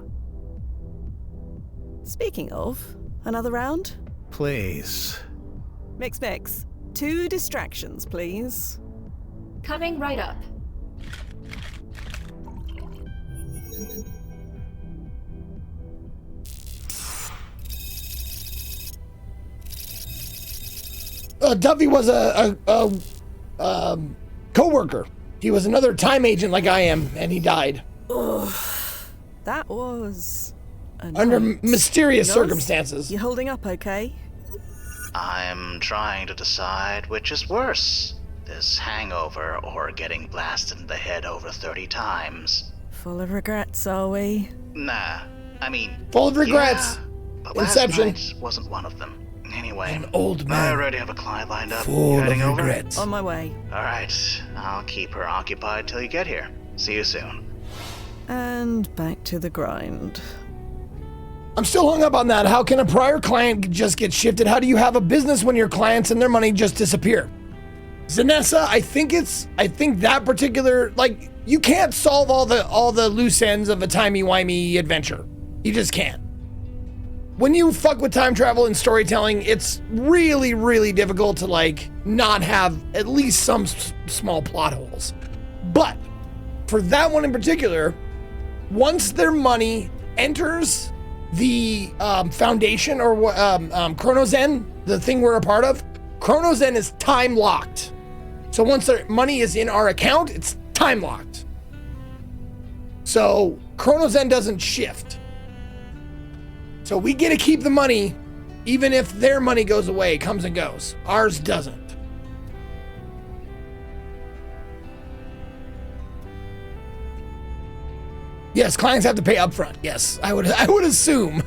Speaking of, another round? Please. Mix. 2 distractions, please. Coming right up. Duffy was a co-worker. He was another time agent like I am, and he died. Ugh. That was... Under mysterious Yours? circumstances. You holding up okay? I'm trying to decide which is worse, this hangover or getting blasted in the head over 30 times. Full of regrets, are we? Nah, I mean... Full of regrets. Yeah, but Inception. last night wasn't one of them. Anyway, An old I man. already have a client lined up. Full You of heading over? regrets. On my way. Alright, I'll keep her occupied till you get here. See you soon. And back to the grind. I'm still hung up on that. How can a prior client just get shifted? How do you have a business when your clients and their money just disappear? Zanessa, I think that particular, like, you can't solve all the loose ends of a timey-wimey adventure. You just can't. When you fuck with time travel and storytelling, it's really, really difficult to, like, not have at least some small plot holes. But for that one in particular, once their money enters the foundation or Chronozen, the thing we're a part of, Chronozen is time locked. So once their money is in our account, it's time locked. So Chronozen doesn't shift. So we get to keep the money, even if their money goes away, comes and goes. Ours doesn't. Yes, clients have to pay upfront. Yes, I would assume.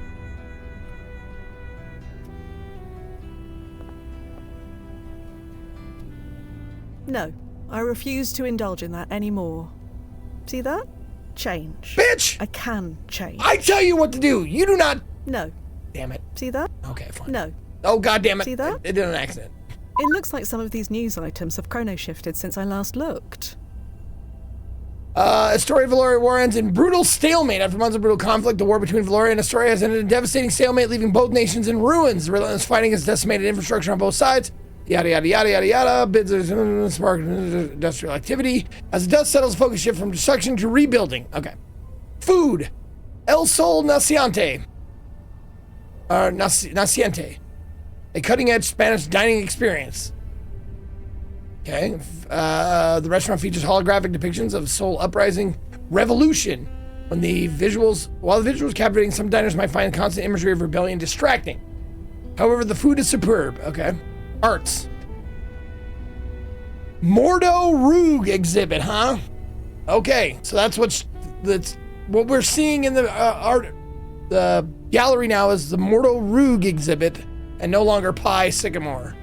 No, I refuse to indulge in that anymore. See that? Change. Bitch! I can change. I tell you what to do. You do not. No. Damn it. See that? Okay, fine. No. Oh, God damn it. See that? It did an accident. It looks like some of these news items have chrono shifted since I last looked. Astoria Valoria war ends in brutal stalemate. After months of brutal conflict, the war between Valoria and Astoria has ended in devastating stalemate, leaving both nations in ruins. The relentless fighting has decimated infrastructure on both sides. Yada, yada, yada, yada, yada. Bids spark industrial activity. As the dust settles, focus shift from destruction to rebuilding. Okay. Food. El Sol Naciente. Naciente. A cutting-edge Spanish dining experience. Okay. The restaurant features holographic depictions of Seoul uprising revolution. While the visuals captivating, some diners might find constant imagery of rebellion distracting. However, the food is superb. Okay. Arts. Mordo Rug exhibit, huh? Okay, so that's what we're seeing in the gallery now is the Mordo Rug exhibit, and no longer Pi Sycamore.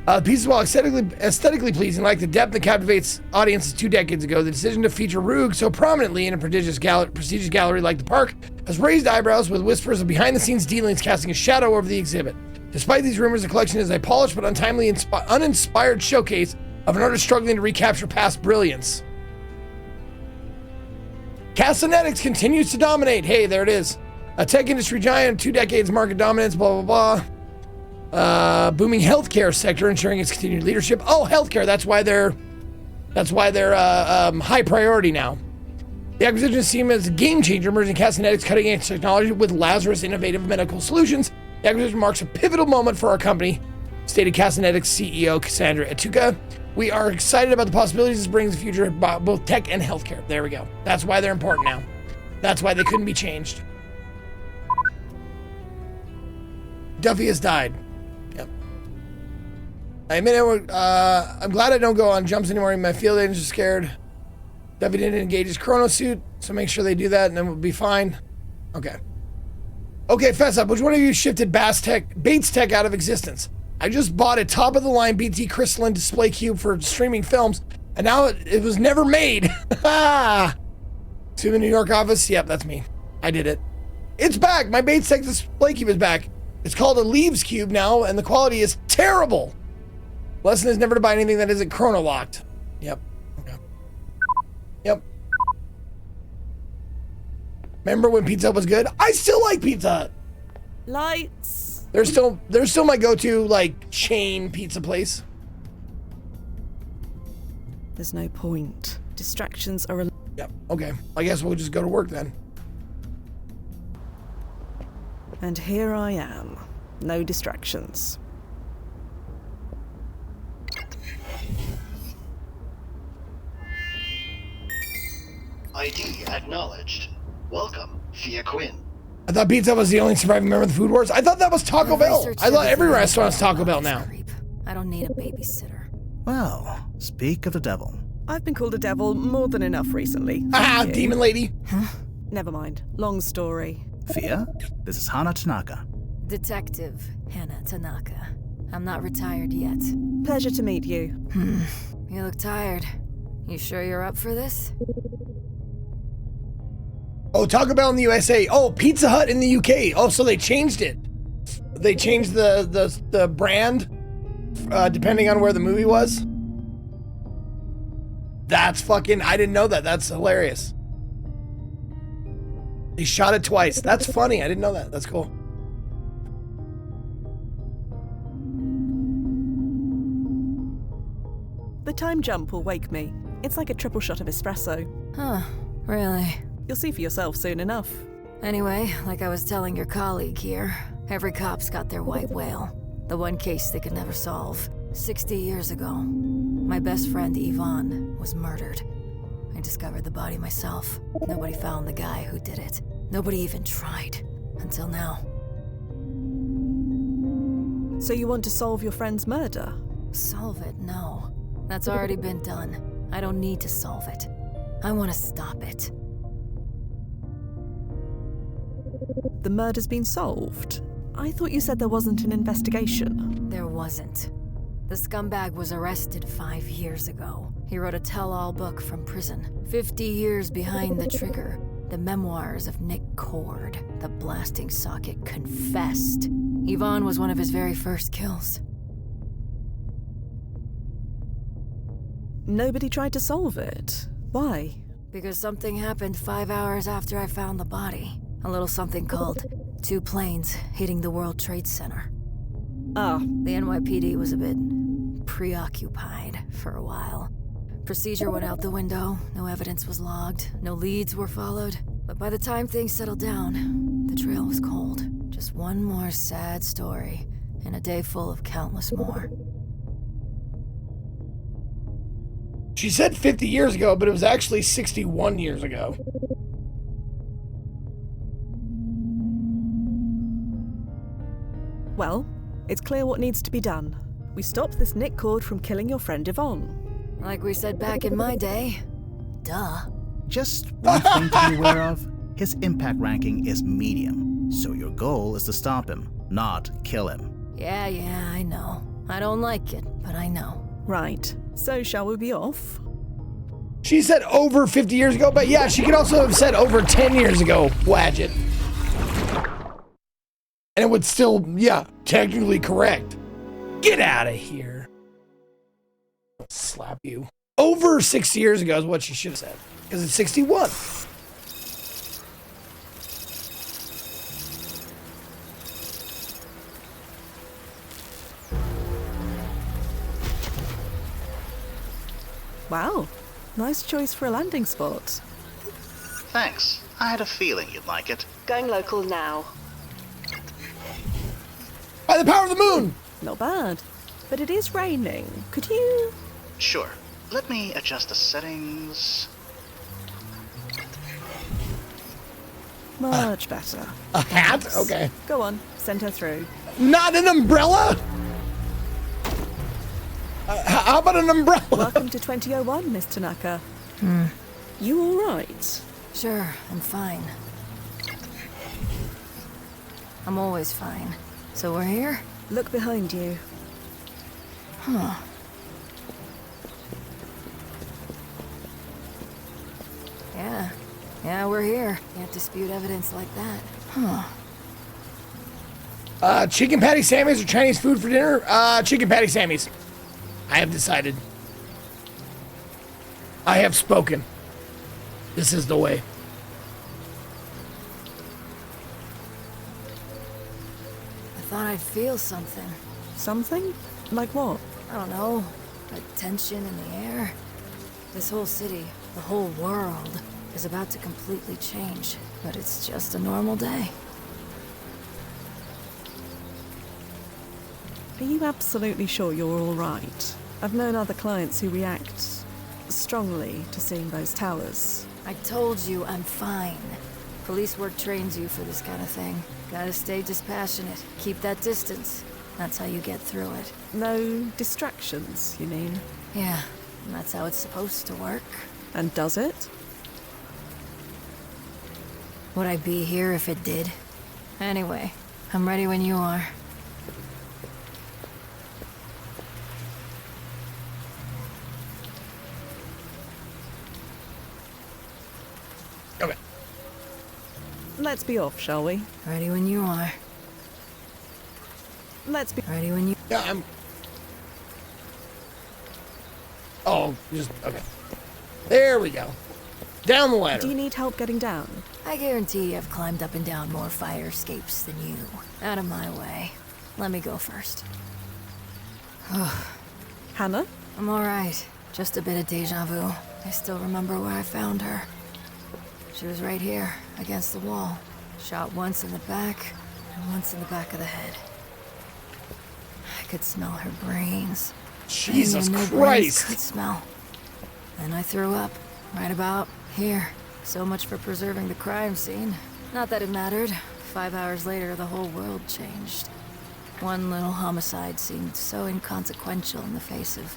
The pieces, while aesthetically pleasing, like the depth that captivates audiences 2 decades ago, the decision to feature Rug so prominently in a prestigious gallery like the park has raised eyebrows, with whispers of behind-the-scenes dealings casting a shadow over the exhibit. Despite these rumors, the collection is a polished but untimely, uninspired showcase of an artist struggling to recapture past brilliance. Castanetics continues to dominate. Hey, there it is. A tech industry giant, 2 decades market dominance, blah, blah, blah. Booming healthcare sector, ensuring its continued leadership. Oh, healthcare, that's why they're high priority now. The acquisition is seen as a game changer, merging Castanetics' cutting-edge technology with Lazarus' innovative medical solutions. The acquisition marks a pivotal moment for our company, stated Castanetics CEO Cassandra Etuka. We are excited about the possibilities this brings in the future of both tech and healthcare. There we go. That's why they're important now. That's why they couldn't be changed. Duffy has died. Yep. I admit it, I'm glad I don't go on jumps anymore in my field agents are scared. Duffy didn't engage his chrono suit, so make sure they do that and then we'll be fine. Okay. Okay, fess up. Which one of you shifted Bates Tech out of existence? I just bought a top-of-the-line BT crystalline display cube for streaming films, and now it was never made. To the New York office? Yep, that's me. I did it. It's back. My Bates Tech display cube is back. It's called a Leaves Cube now, and the quality is terrible. Lesson is never to buy anything that isn't chrono-locked. Yep. Okay. Yep. Remember when Pizza Hut was good? I still like Pizza Hut. Lights. They're still my go-to, like, chain pizza place. There's no point. Distractions are a... Yep, okay. I guess we'll just go to work then. And here I am. No distractions. ID acknowledged. Welcome, Fia Quinn. I thought Pizza Hut was the only surviving member of the Food Wars. I thought that was Taco Bell. I thought every restaurant's Taco Bell now. I don't need a babysitter. Well, speak of the devil. I've been called a devil more than enough recently. Ah, demon lady. Huh? Never mind. Long story. Fia, this is Hana Tanaka. Detective Hana Tanaka. I'm not retired yet. Pleasure to meet you. You look tired. You sure you're up for this? Oh, Taco Bell in the USA. Oh, Pizza Hut in the UK. Oh, so they changed it. They changed the brand depending on where the movie was. That's fucking, I didn't know that. That's hilarious. They shot it twice. That's funny. I didn't know that. That's cool. The time jump will wake me. It's like a triple shot of espresso. Huh, really? You'll see for yourself soon enough. Anyway, like I was telling your colleague here, every cop's got their white whale. The one case they could never solve. 60 years ago, my best friend Yvonne was murdered. I discovered the body myself. Nobody found the guy who did it. Nobody even tried. Until now. So you want to solve your friend's murder? Solve it? No. That's already been done. I don't need to solve it. I want to stop it. The murder's been solved? I thought you said there wasn't an investigation. There wasn't. The scumbag was arrested 5 years ago. He wrote a tell-all book from prison. 50 years behind the trigger. The memoirs of Nick Cord. The blasting socket confessed. Yvonne was one of his very first kills. Nobody tried to solve it. Why? Because something happened 5 hours after I found the body. A little something called 2 planes hitting the World Trade Center. Ah. The NYPD was a bit preoccupied for a while. Procedure went out the window, no evidence was logged, no leads were followed. But by the time things settled down, the trail was cold. Just one more sad story, in a day full of countless more. She said 50 years ago, but it was actually 61 years ago. Well, it's clear what needs to be done. We stop this Nick Cord from killing your friend Yvonne. Like we said back in my day. Duh. Just one thing to be aware of. His impact ranking is medium, so your goal is to stop him, not kill him. Yeah, I know. I don't like it, but I know. Right. So shall we be off? She said over 50 years ago, but yeah, she could also have said over 10 years ago, Wadget. And it would still, yeah, technically correct. Get out of here. I'll slap you. Over 60 years ago is what she should have said, because it's 61. Wow, nice choice for a landing spot. Thanks. I had a feeling you'd like it. Going local now. By the power of the moon! Not bad. But it is raining. Could you... Sure. Let me adjust the settings. Much better. A hat? Thanks. Okay. Go on, send her through. Not an umbrella? How about an umbrella? Welcome to 2001, Miss Tanaka. You all right? Sure, I'm fine. I'm always fine. So we're here? Look behind you. Huh. Yeah, we're here. Can't dispute evidence like that. Huh. Chicken patty Sammy's or Chinese food for dinner? Chicken patty Sammy's. I have decided. I have spoken. This is the way. I thought I'd feel something. Something? Like what? I don't know. A tension in the air. This whole city, the whole world, is about to completely change. But it's just a normal day. Are you absolutely sure you're all right? I've known other clients who react strongly to seeing those towers. I told you I'm fine. Police work trains you for this kind of thing. Gotta stay dispassionate. Keep that distance. That's how you get through it. No distractions, you mean? Yeah, and that's how it's supposed to work. And does it? Would I be here if it did? Anyway, I'm ready when you are. Okay. Let's be off, shall we? Ready when you are. Let's be ready when you... Yeah, I'm... Oh, just... Okay. There we go. Down the ladder. Do you need help getting down? I guarantee I've climbed up and down more fire escapes than you. Out of my way. Let me go first. Hannah? I'm alright. Just a bit of deja vu. I still remember where I found her. She was right here, against the wall. Shot once in the back, and once in the back of the head. I could smell her brains. Jesus I knew Christ! no brains could smell. Then I threw up, right about here. So much for preserving the crime scene. Not that it mattered. 5 hours later, the whole world changed. One little homicide seemed so inconsequential in the face of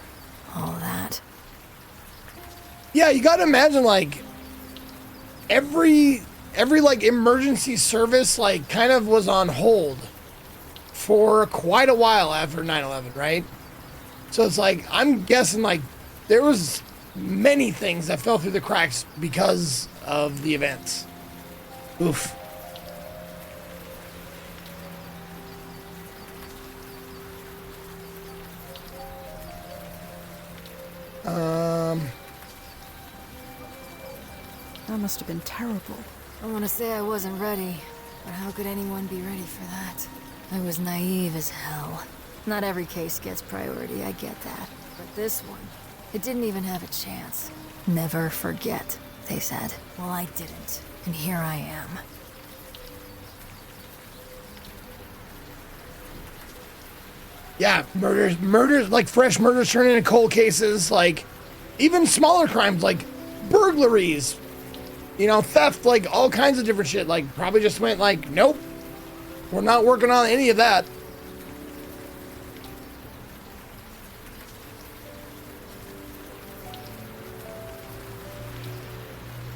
all that. Yeah, you gotta imagine, like, every like emergency service like kind of was on hold for quite a while after 9/11, right? So it's like, I'm guessing like there was many things that fell through the cracks because of the events. Oof. That must have been terrible. I want to say I wasn't ready, but how could anyone be ready for that? I was naive as hell. Not every case gets priority, I get that. But this one, it didn't even have a chance. Never forget, they said. Well, I didn't, and here I am. Yeah, murders, like fresh murders turn into cold cases, like even smaller crimes like burglaries, you know, theft, like all kinds of different shit. Like probably just went like, nope, we're not working on any of that.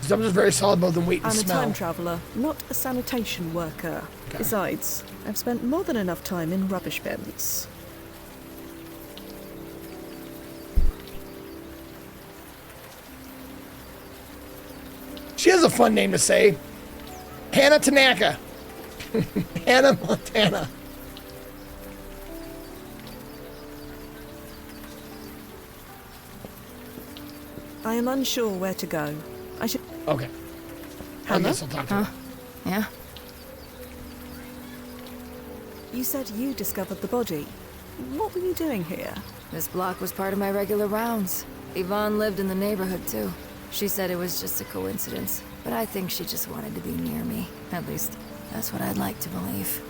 So I'm just very solid about them wait and I'm smell. a time traveller, not a sanitation worker. Okay. Besides, I've spent more than enough time in rubbish bins. She has a fun name to say. Hannah Tanaka. Hannah Montana. I am unsure where to go. I should... Okay. I Hannah? guess I'll talk to her. Yeah? You said you discovered the body. What were you doing here? This block was part of my regular rounds. Yvonne lived in the neighborhood, too. She said it was just a coincidence, but I think she just wanted to be near me. At least, that's what I'd like to believe.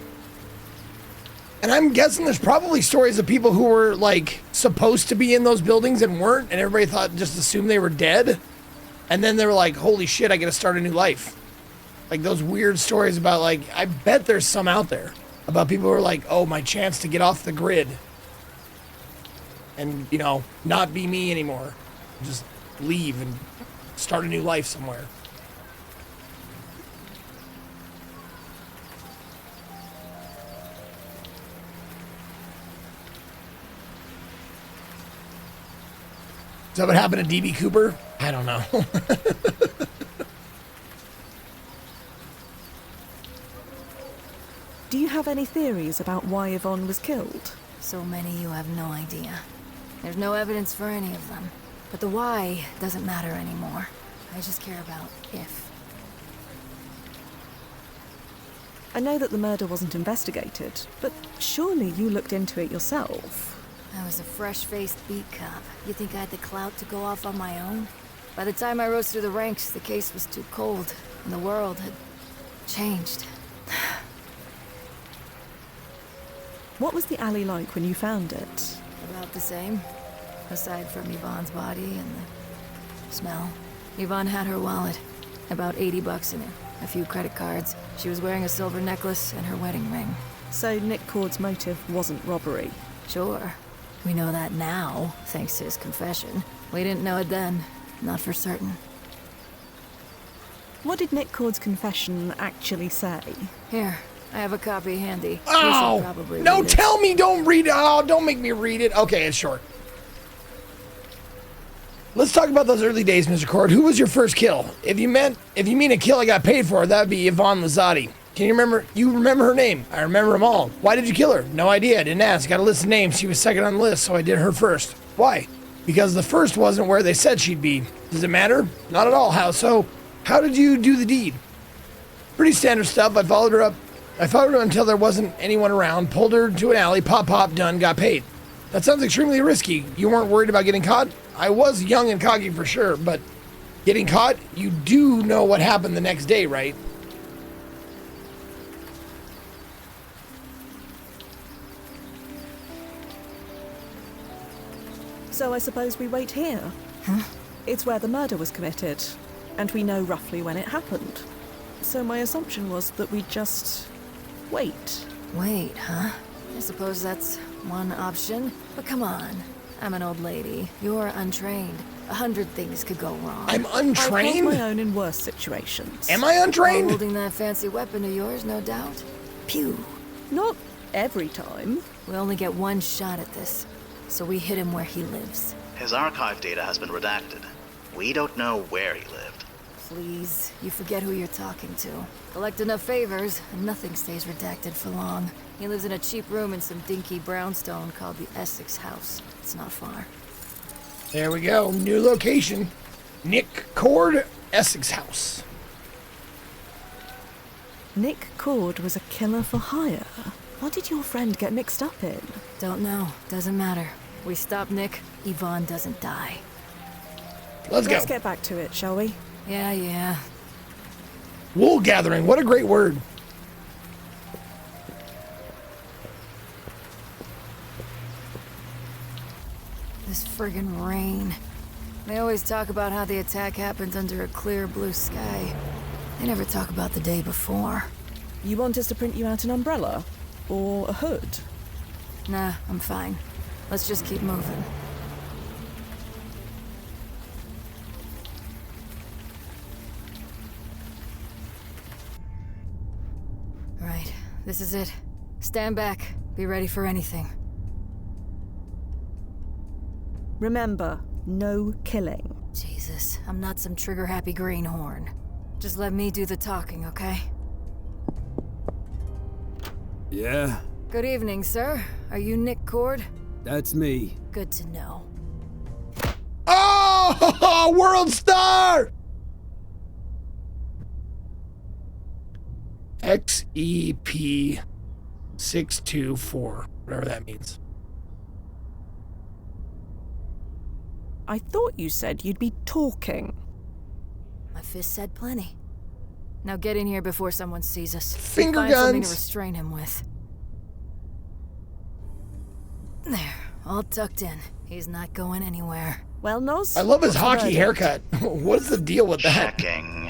And I'm guessing there's probably stories of people who were, like, supposed to be in those buildings and weren't, and everybody thought, just assumed they were dead. And then they were like, holy shit, I gotta start a new life. Like, those weird stories about, like, I bet there's some out there about people who are like, oh, my chance to get off the grid. And, you know, not be me anymore. Just leave and start a new life somewhere. Is that what happened to D.B. Cooper? I don't know. Do you have any theories about why Yvonne was killed? So many you have no idea. There's no evidence for any of them. But the why doesn't matter anymore. I just care about if. I know that the murder wasn't investigated, but surely you looked into it yourself. I was a fresh-faced beat cop. You think I had the clout to go off on my own? By the time I rose through the ranks, the case was too cold, and the world had changed. What was the alley like when you found it? About the same. Aside from Yvonne's body and the smell. Yvonne had her wallet. About $80 in it. A few credit cards. She was wearing a silver necklace and her wedding ring. So Nick Cord's motive wasn't robbery? Sure. We know that now, thanks to his confession. We didn't know it then. Not for certain. What did Nick Cord's confession actually say? Here, I have a copy handy. Oh! No, tell me don't read it. Oh, don't make me read it. Okay, it's short. Let's talk about those early days, Mr. Cord. Who was your first kill? If you mean a kill I got paid for, that would be Yvonne Lazzotti. Can you remember? You remember her name? I remember them all. Why did you kill her? No idea. I didn't ask. Got a list of names. She was second on the list, so I did her first. Why? because the first wasn't where they said she'd be. Does it matter? Not at all. How so? How did you do the deed? Pretty standard stuff. I followed her until there wasn't anyone around, pulled her to an alley, pop, done, got paid. That sounds extremely risky. You weren't worried about getting caught? I was young and cocky for sure, but getting caught, you do know what happened the next day, right? So I suppose we wait here. Huh? It's where the murder was committed, and we know roughly when it happened. So my assumption was that we'd just wait. Wait, huh? I suppose that's one option. But come on. I'm an old lady. You're untrained. 100 things could go wrong. I'm I've held untrained? my own in worse situations. Am I untrained? Holding that fancy weapon of yours, no doubt. Pew. Not every time. We only get one shot at this, so we hit him where he lives. His archive data has been redacted. We don't know where he lived. Please, you forget who you're talking to. Collect enough favors, and nothing stays redacted for long. He lives in a cheap room in some dinky brownstone called the Essex House. It's not far. There we go. New location. Nick Cord, Essex House. Nick Cord was a killer for hire. What did your friend get mixed up in? Don't know. Doesn't matter. We stop Nick, Yvonne doesn't die. Let's go. get back to it, shall we? Yeah. Wool gathering. What a great word. This friggin' rain. They always talk about how the attack happened under a clear blue sky. They never talk about the day before. You want us to print you out an umbrella? Or a hood? Nah, I'm fine. Let's just keep moving. Right, this is it. Stand back. Be ready for anything. Remember, no killing. Jesus, I'm not some trigger-happy greenhorn. Just let me do the talking, okay? Yeah? Good evening, sir. Are you Nick Cord? That's me. Good to know. Oh, world star! XEP 624, whatever that means. I thought you said you'd be talking. My fist said plenty. Now get in here before someone sees us. Finger Find something to guns. restrain him with. There, all tucked in. He's not going anywhere. Well, Noz? I love his what's the hockey verdict? haircut. What's the deal with that? Checking.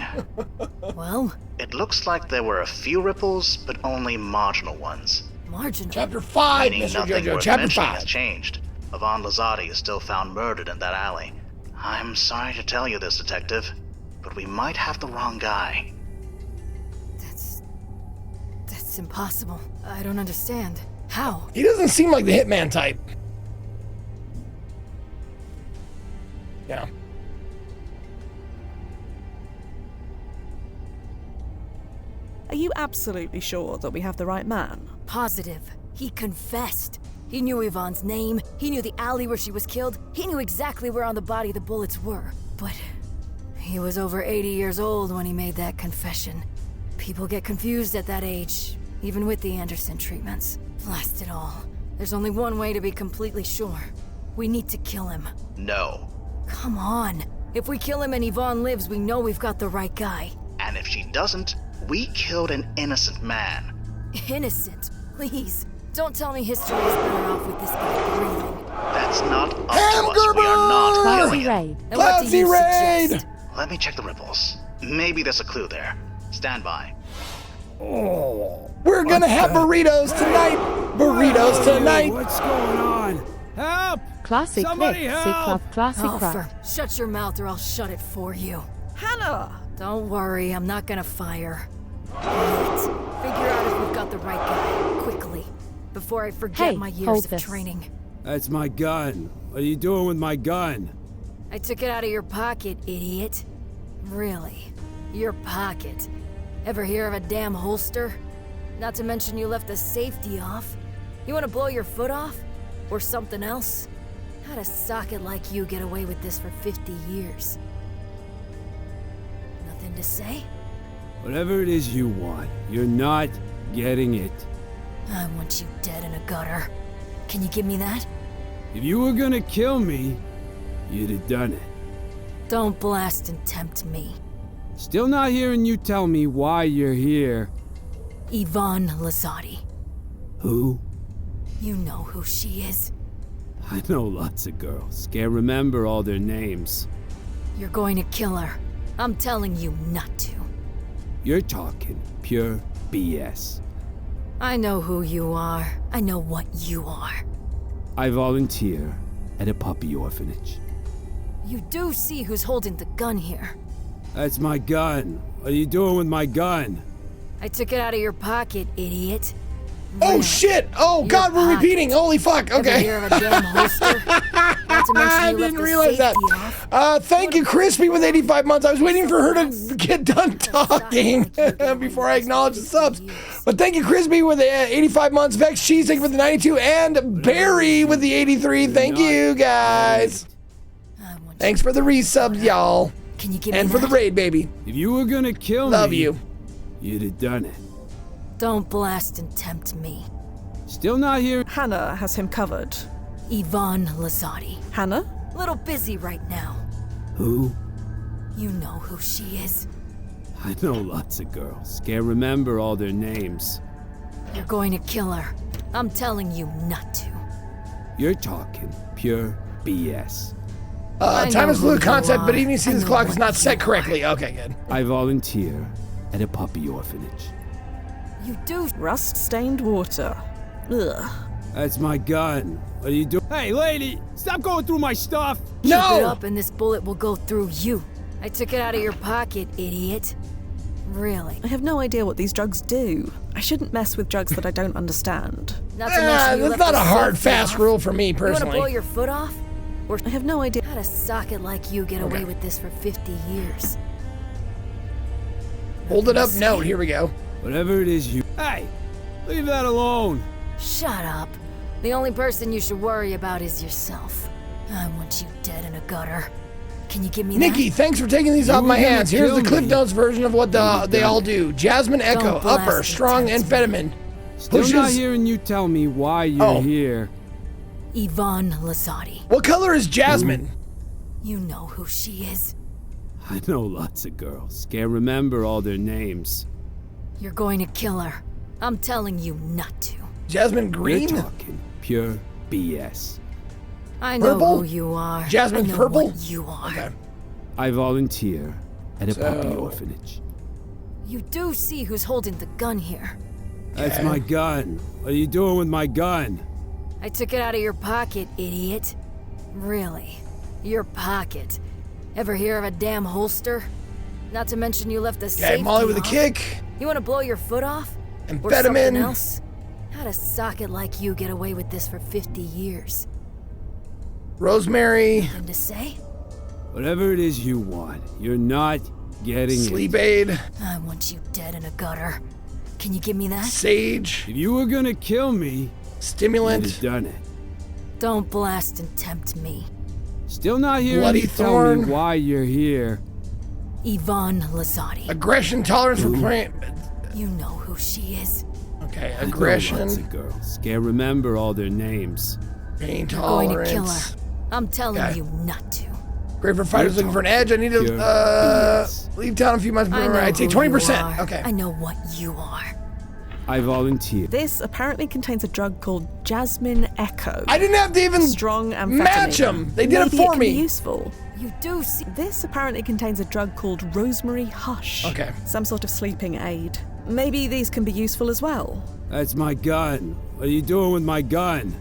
Well, It looks like there were a few ripples, but only marginal ones. marginal. Chapter 5, Meaning Mr. nothing JoJo. worth Chapter mentioning 5. has changed. Yvonne Lazati is still found murdered in that alley. I'm sorry to tell you this, Detective, but we might have the wrong guy. That's impossible. I don't understand. How? He doesn't seem like the hitman type. Yeah. Are you absolutely sure that we have the right man? Positive. He confessed. He knew Yvonne's name, he knew the alley where she was killed, he knew exactly where on the body the bullets were. But he was over 80 years old when he made that confession. People get confused at that age, even with the Anderson treatments. Blast it all. There's only one way to be completely sure. We need to kill him. No. Come on. If we kill him and Yvonne lives, we know we've got the right guy. And if she doesn't, we killed an innocent man. Innocent, please. Don't tell me history is better off with this guy breathing. That's not up to us. We are not killing him. Then what do you raid! suggest? Let me check the ripples. Maybe there's a clue there. Stand by. Oh, we're gonna have burritos tonight. Burritos tonight. What's going on? Help! Classic Somebody Nick, help! Club Classic Oh, Rock. shut your mouth or I'll shut it for you. Hannah! Don't worry, I'm not gonna fire. Right. Figure out if we've got the right guy, quickly. Before I forget Hey, my hold years of this. training. That's my gun. What are you doing with my gun? I took it out of your pocket, idiot. Really? Your pocket. Ever hear of a damn holster? Not to mention you left the safety off. You wanna blow your foot off? Or something else? How'd a socket like you get away with this for 50 years? Nothing to say? Whatever it is you want, you're not getting it. I want you dead in a gutter. Can you give me that? If you were gonna kill me, you'd have done it. Don't blast and tempt me. Still not hearing you tell me why you're here. Yvonne Lazzotti. Who? You know who she is. I know lots of girls. Can't remember all their names. You're going to kill her. I'm telling you not to. You're talking pure BS. I know who you are. I know what you are. I volunteer at a puppy orphanage. You do see who's holding the gun here. That's my gun. What are you doing with my gun? I took it out of your pocket, idiot. Oh Really? shit! Oh Your god, we're pocket. repeating. Holy fuck! Ever Okay. hear of a damn holster? Not to mention I you left didn't the realize that. safety off. Thank you, Crispy, with 85 months. I was waiting for her to get done talking before I acknowledge the subs. But thank you, Crispy, with the 85 months. Vex Cheese, thank you for the 92. And Barry with the 83. Thank you, guys. Thanks for the resubs, y'all. Can you give And me for the that? raid, baby. If you were gonna kill Love me, you. you'd have done it. Don't blast and tempt me. Still not here. Hannah has him covered. Yvonne Lazzotti. Hannah? Little busy right now. Who? You know who she is. I know lots of girls. Can't remember all their names. You're going to kill her. I'm telling you not to. You're talking pure BS. I Time know is who fluid you concept, but are. even you see I this know clock is what not you set are. correctly. Okay, good. I volunteer at a puppy orphanage. You do. Rust-stained water. Ugh. That's my gun. What are you doing? Hey, lady! Stop going through my stuff! Keep it No! up and this bullet will go through you. I took it out of your pocket, idiot. Really. I have no idea what these drugs do. I shouldn't mess with drugs that I don't understand. Not to mention you That's left not the a hard, safety fast off. rule for me, You want to personally. blow your foot off? Or I have no idea. how'd a socket like you get away with this for 50 years? Hold it up, note. Here we go. Whatever it is you. Hey! Leave that alone! Shut up. The only person you should worry about is yourself. I want you dead in a gutter. Can you give me Nikki, thanks for taking these off were my gonna hands. Here's the kill Cliff me. Notes version of what they all do. Jasmine Echo, Don't blast upper, and strong tempt amphetamine. Still not Pushes. hearing you tell me why you're Oh. here. that? Yvonne Lazzotti. What color is Jasmine? You know who she is. I know lots of girls. Can't remember all their names. You're going to kill her. I'm telling you not to. Jasmine Green? You're talking pure BS. I know Purple? who you are. Jasmine I know purple? what you are. Okay. I volunteer at a puppy So- orphanage. You do see who's holding the gun here. That's my gun. What are you doing with my gun? I took it out of your pocket, idiot. Really? Your pocket. Ever hear of a damn holster? Not to mention you left the Okay, safety Molly with a off. kick. You want to blow your foot off? Or Amphetamine. something else? How'd a socket like you get away with this for 50 years? Rosemary. Nothing to say? Whatever it is you want, you're not getting Sleep it. aid. I want you dead in a gutter. Can you give me that? Sage. If you were gonna kill me, you'd Stimulant. have done it. Don't blast and tempt me. Still not hearing Bloody you tell thorn. me why you're here. Yvonne Lazzotti. Aggression tolerance for plant. You know who she is. Okay, I know aggression. lots of girls. Can't remember all their names. Pain You're going to tolerance. kill her. I'm telling Okay. you not to. Great for fighters looking for an edge. I need to Pure BS. leave town a few months I before know I take who you 20%. are. Okay. I know what you are. I volunteer. This apparently contains a drug called Jasmine Echo. I didn't have to even Strong amphetamine. match 'em. They did it Maybe for can me. Be useful. You do see. This apparently contains a drug called Rosemary Hush. Okay. Some sort of sleeping aid. Maybe these can be useful as well. That's my gun. What are you doing with my gun?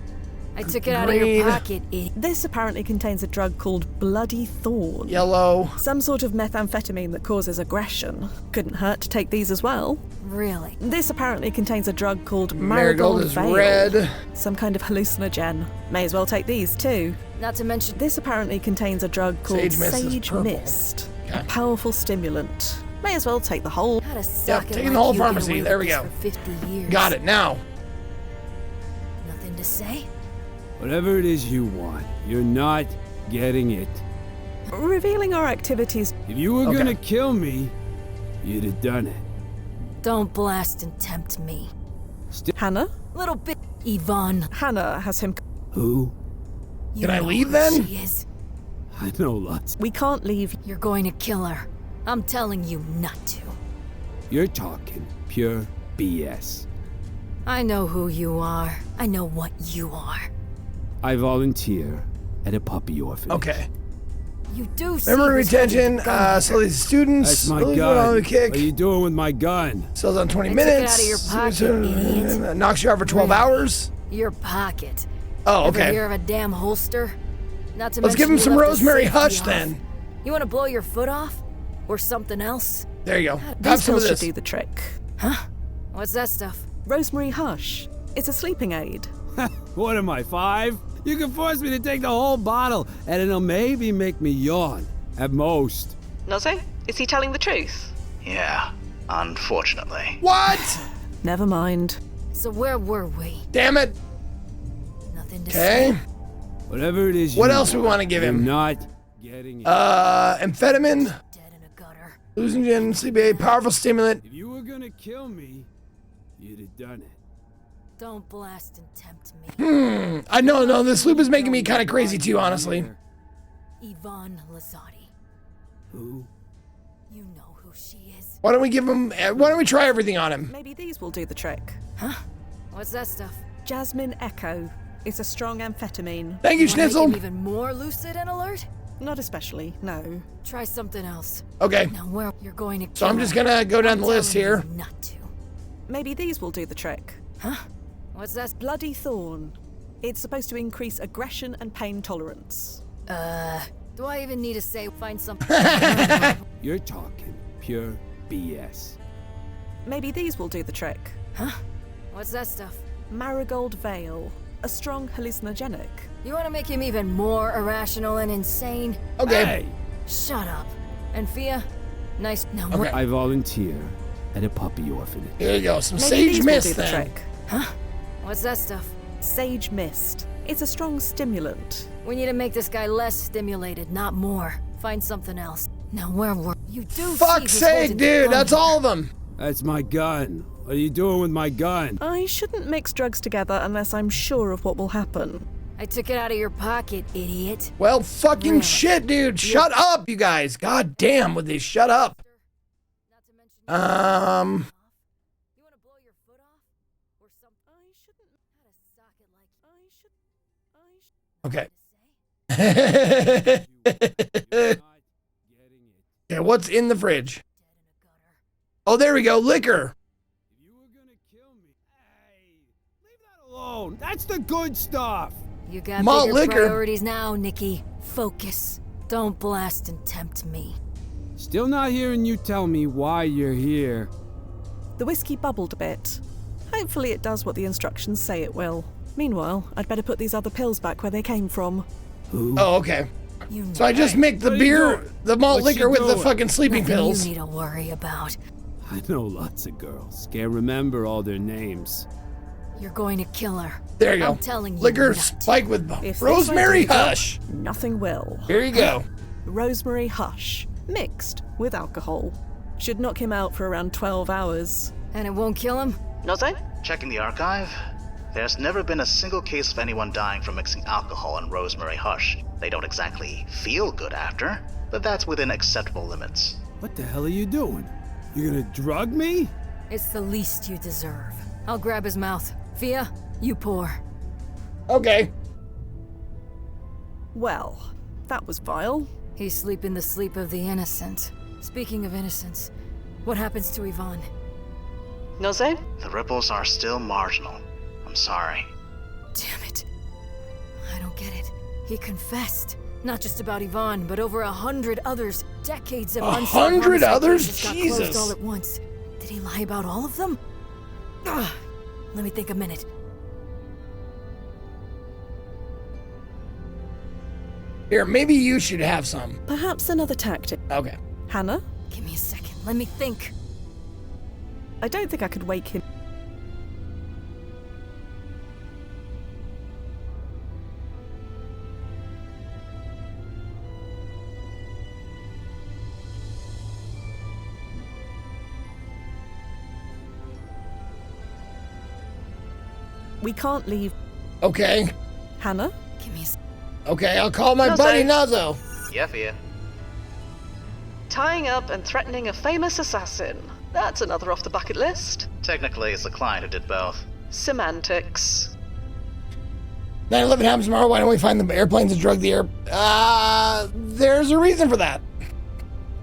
I took it out of Green. your pocket, idiot. This apparently contains a drug called Bloody Thorn. Yellow. Some sort of methamphetamine that causes aggression. Couldn't hurt to take these as well. Really? This apparently contains a drug called Marigold Marigold is Veil. red. Some kind of hallucinogen. May as well take these too. Not to mention. This apparently contains a drug called Sage Mist is Sage purple. Mist. Okay. A powerful stimulant. May as well take the whole. How'd a socket taking like the whole you get pharmacy. away There with we this go. For 50 years. Got it now. Nothing to say? Whatever it is you want, you're not getting it. Revealing our activities. If you were gonna kill me, you'd have done it. Don't blast and tempt me. Hannah? Little bit. Yvonne. Hannah has him. Who? Can I leave then? She is. I know lots. We can't leave. You're going to kill her. I'm telling you not to. You're talking pure BS. I know who you are. I know what you are. I volunteer at a puppy orphanage. Okay. You do see Memory this retention, gun. so these students. That's my Lose gun. one on the kick. What are you doing with my gun? Sells on 20 I took it minutes. out of your pocket, idiot. Knocks you out for 12 hours. Your pocket. Oh, Ever okay. hear of a damn holster? Not to Let's mention give him you some left the Rosemary safety Hush off. then. You want to blow your foot off? Or something else? There you go. Have These some of pills should this. do the trick. Huh? What's that stuff? Rosemary Hush. It's a sleeping aid. What am I, 5? You can force me to take the whole bottle, and it'll maybe make me yawn. At most. Nozo, is he telling the truth? Yeah, unfortunately. What? Never mind. So where were we? Damn it. Nothing to Okay. say. Whatever it is you What else we want to give you're him? not getting it. Amphetamine, Dead in a gutter. hallucinogen, sleep aid, powerful stimulant. If you were gonna kill me, you'd have done it. Don't blast and tempt me. I know, no, this loop is making me kind of crazy too, honestly. Yvonne Lazzotti. Who? You know who she is. Why don't we give him, why don't we try everything on him? Maybe these will do the trick. Huh? What's that stuff? Jasmine Echo. It's a strong amphetamine. Thank you, Wanna make Schnitzel. him even more lucid and alert? Not especially, no. Try something else. Okay, Now where you're going to so kill I'm just her. gonna go down I'm the list telling here. you not to. Maybe these will do the trick. Huh? What's that? Bloody Thorn. It's supposed to increase aggression and pain tolerance. Do I even need to say find something? You're talking pure BS. Maybe these will do the trick. Huh? What's that stuff? Marigold Veil. A strong hallucinogenic. You want to make him even more irrational and insane? Okay. Hey! Shut up. And Fia, nice. Now Okay. where? I volunteer at a puppy orphanage. Here you go, some Maybe sage these mist will do the then. trick. Huh? What's that stuff? Sage Mist. It's a strong stimulant. We need to make this guy less stimulated, not more. Find something else. Now where were you? Do see Fuck's who's sake, holding the dude, gun that's here. all of them. That's my gun. What are you doing with my gun? I shouldn't mix drugs together unless I'm sure of what will happen. I took it out of your pocket, idiot. Well, fucking Really? shit, dude. Shut up, you guys. God damn, would they shut up? You want to blow your foot off? Or something? I shouldn't. Had a socket like Okay. Okay, what's in the fridge? Oh, there we go. Liquor. If you were gonna kill me, hey, leave that alone. That's the good stuff. You got Malt bigger liquor. priorities now, Nikki. Focus. Don't blast and tempt me. Still not hearing you tell me why you're here. The whiskey bubbled a bit. Hopefully it does what the instructions say it will. Meanwhile, I'd better put these other pills back where they came from. Who? Oh, okay. You know So I just mixed the what are you beer, doing? the malt What's she liquor with the doing? fucking sleeping nothing pills. you need to worry about. I know lots of girls. Can't remember all their names. You're going to kill her. There you go. I'm telling you Liquor not to. spiked with If this rosemary won't do the job, hush. Nothing will. Here you go. Rosemary Hush, mixed with alcohol. Should knock him out for around 12 hours. And it won't kill him? Nozo? Checking the archive, there's never been a single case of anyone dying from mixing alcohol and rosemary hush. They don't exactly feel good after, but that's within acceptable limits. What the hell are you doing? You gonna drug me? It's the least you deserve. I'll grab his mouth. Fia, you pour. Okay. Well, that was vile. He's sleeping the sleep of the innocent. Speaking of innocence, what happens to Yvonne? Nozo? The ripples are still marginal. I'm sorry. Damn it. I don't get it. He confessed. Not just about Yvonne, but over 100 others. Decades of unsolved 100 homicide others? cases got Jesus. closed all at once. Did he lie about all of them? Ugh. Let me think a minute. Here, maybe you should have some. Perhaps another tactic. Okay. Hannah? Give me a second. Let me think. I don't think I could wake him. We can't leave. Okay. Hannah? Give me Okay, I'll call my Nazo. buddy Nazo. Yeah, Fia. Tying up and threatening a famous assassin. That's another off the bucket list. Technically, it's the client who did both. Semantics. 9/11 happens tomorrow. Why don't we find the airplanes that drug the air? There's a reason for that.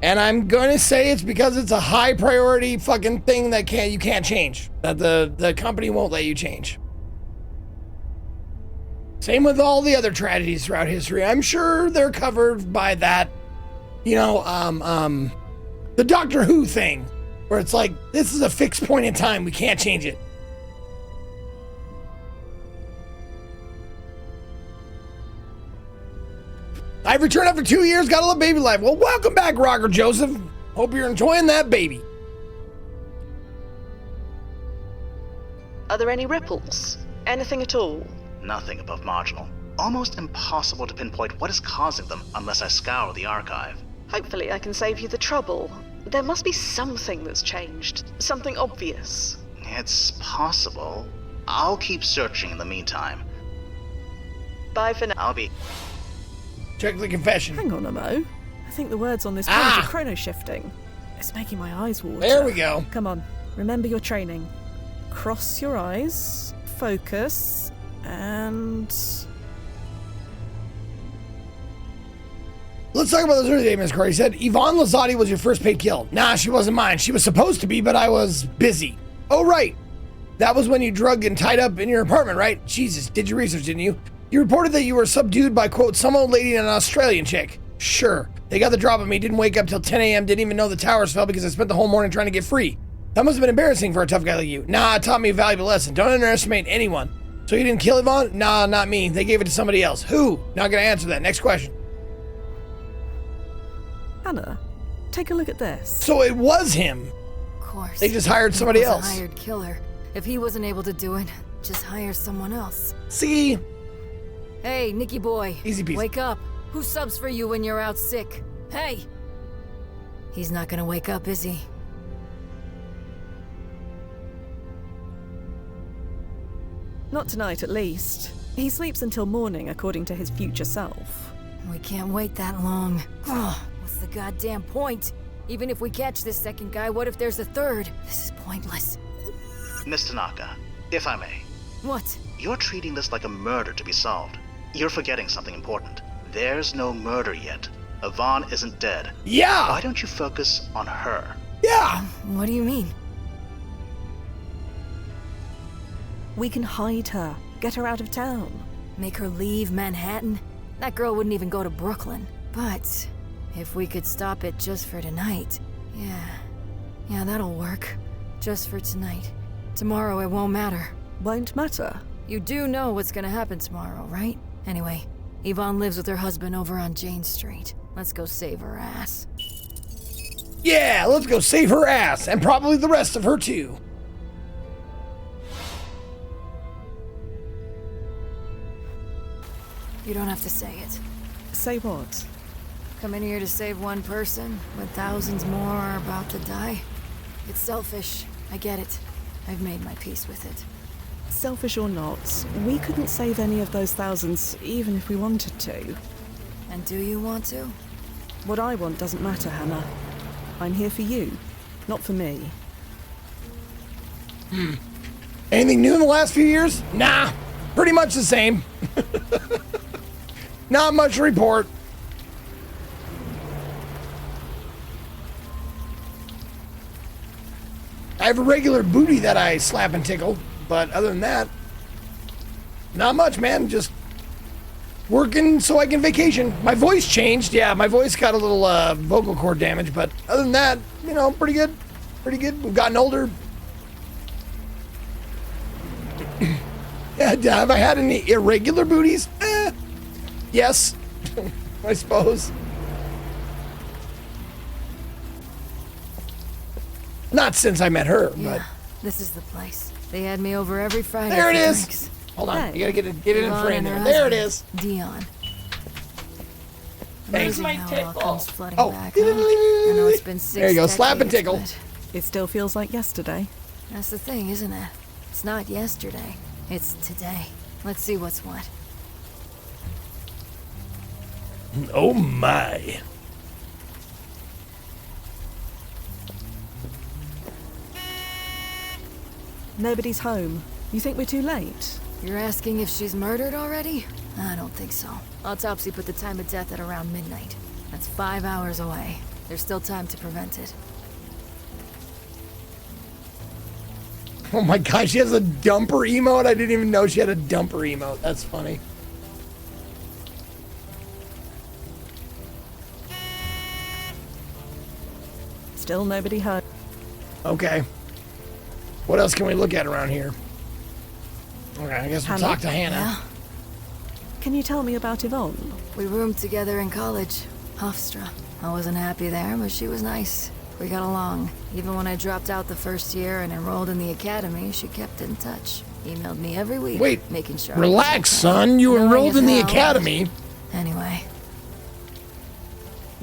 And I'm going to say it's because it's a high priority fucking thing that you can't change. That the company won't let you change. Same with all the other tragedies throughout history. I'm sure they're covered by that, you know, the Doctor Who thing, where it's like, this is a fixed point in time. We can't change it. I've returned after 2 years, got a little baby life. Well, welcome back, Roger Joseph. Hope you're enjoying that baby. Are there any ripples? Anything at all? Nothing above marginal. Almost impossible to pinpoint what is causing them unless I scour the archive. Hopefully I can save you the trouble. There must be something that's changed. Something obvious. It's possible. I'll keep searching in the meantime. Bye for now. I'll be... Check the confession. Hang on a mo. I think the words on this page are chrono shifting. It's making my eyes water. There we go. Come on, remember your training. Cross your eyes, focus, and... Let's talk about those early days, Miss Corey. He said, Yvonne Lazzotti was your first paid kill. Nah, she wasn't mine. She was supposed to be, but I was busy. Oh, right. That was when you drugged and tied up in your apartment, right? Jesus, did your research, didn't you? You reported that you were subdued by, quote, some old lady and an Australian chick. Sure. They got the drop on me, didn't wake up till 10 a.m., didn't even know the towers fell because I spent the whole morning trying to get free. That must have been embarrassing for a tough guy like you. Nah, it taught me a valuable lesson. Don't underestimate anyone. So you didn't kill Yvonne? Nah, not me. They gave it to somebody else. Who? Not gonna answer that. Next question. Hannah, take a look at this. So it was him. Of course. They just hired somebody He was else. A hired killer. If he wasn't able to do it, just hire someone else. See? Hey, Nicky boy. Easy peasy. Wake up. Who subs for you when you're out sick? Hey! He's not gonna wake up, is he? Not tonight, at least. He sleeps until morning, according to his future self. We can't wait that long. Oh, what's the goddamn point? Even if we catch this second guy, what if there's a third? This is pointless. Miss Tanaka, if I may. What? You're treating this like a murder to be solved. You're forgetting something important. There's no murder yet. Yvonne isn't dead. Yeah! Why don't you focus on her? Yeah! What do you mean? We can hide her, get her out of town. Make her leave Manhattan? That girl wouldn't even go to Brooklyn. But if we could stop it just for tonight, yeah, that'll work. Just for tonight. Tomorrow it won't matter. Won't matter? You do know what's gonna happen tomorrow, right? Anyway, Yvonne lives with her husband over on Jane Street. Let's go save her ass. Yeah, let's go save her ass, and probably the rest of her too. You don't have to say it. Say what? Come in here to save one person, when thousands more are about to die. It's selfish. I get it. I've made my peace with it. Selfish or not, we couldn't save any of those thousands, even if we wanted to. And do you want to? What I want doesn't matter, Hannah. I'm here for you, not for me. Anything new in the last few years? Nah, pretty much the same. Not much to report. I have a regular booty that I slap and tickle, but other than that, not much, man. Just working so I can vacation. My voice changed. Yeah, my voice got a little vocal cord damage, but other than that, you know, pretty good. Pretty good. We've gotten older. Yeah, have I had any irregular booties? Yes, I suppose. Not since I met her, Yeah, but this is the place. They had me over every Friday. there it for is. drinks. Hold on, Hey. you gotta get it in Yvonne frame and her there. There it husband, is. Dion. Thanks. Amazing how it all comes flooding Oh. back. Huh? I know it's been 6 There you go, slap and decades, tickle. but It still feels like yesterday. That's the thing, isn't it? It's not yesterday. It's today. Let's see what's what. Oh my. Nobody's home. You think we're too late? You're asking if she's murdered already? I don't think so. Autopsy put the time of death at around midnight. That's 5 hours away. There's still time to prevent it. Oh my gosh, she has a dumper emote? I didn't even know she had a dumper emote. That's funny. Still nobody home. Okay. What else can we look at around here? Okay, I guess we'll talk to Hannah. Yeah? Can you tell me about Yvonne? We roomed together in college. Hofstra. I wasn't happy there, but she was nice. We got along. Even when I dropped out the first year and enrolled in the academy, she kept in touch. Emailed me every week. Wait, making sure relax, son. You enrolled in the academy. Anyway.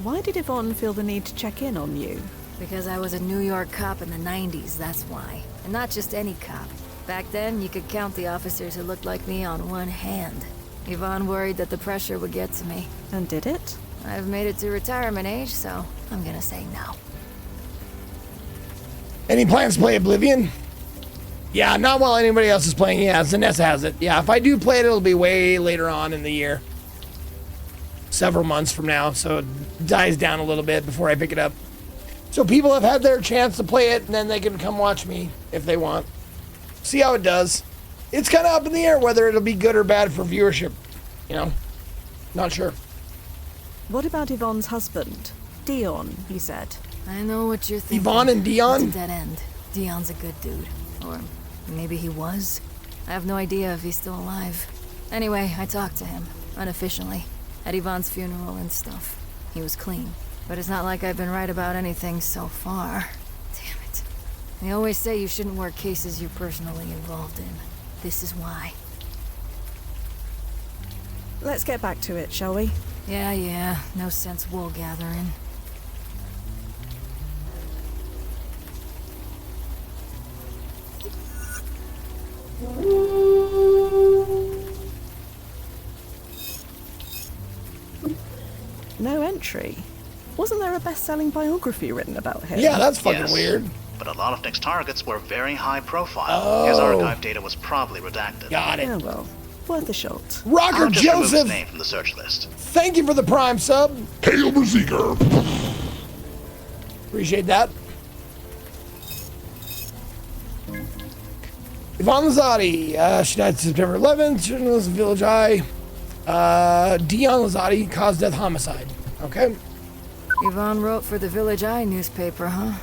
Why did Yvonne feel the need to check in on you? Because I was a New York cop in the 90s, that's why. And not just any cop. Back then, you could count the officers who looked like me on one hand. Yvonne worried that the pressure would get to me. And did it? I've made it to retirement age, so I'm gonna say no. Any plans to play Oblivion? Yeah, not while anybody else is playing. Yeah, Zanessa has it. Yeah, if I do play it, it'll be way later on in the year. Several months from now, so it dies down a little bit before I pick it up. So people have had their chance to play it, and then they can come watch me if they want. See how it does. It's kind of up in the air whether it'll be good or bad for viewership. You know? Not sure. What about Yvonne's husband? Dion, he said. I know what you're thinking. Yvonne and Dion? It's a dead end. Dion's a good dude. Or maybe he was. I have no idea if he's still alive. Anyway, I talked to him, unofficially, at Yvonne's funeral and stuff. He was clean. But it's not like I've been right about anything so far. Damn it. They always say you shouldn't work cases you're personally involved in. This is why. Let's get back to it, shall we? Yeah. No sense wool gathering. No entry. Wasn't there a best-selling biography written about him? Yeah, that's fucking Yes, weird. But a lot of Nick's targets were very high profile. Oh. His archive data was probably redacted. Got it. Yeah, well, worth a shot. Rocker I'll just remove his Joseph, name from the search list. thank you for the Prime sub. Hail the Seeker. Appreciate that. Yvonne Lazzotti, she died September 11th. Journalist in Village Eye. Dion Lazzotti, caused death homicide. Okay. Yvonne wrote for the Village Eye newspaper, huh?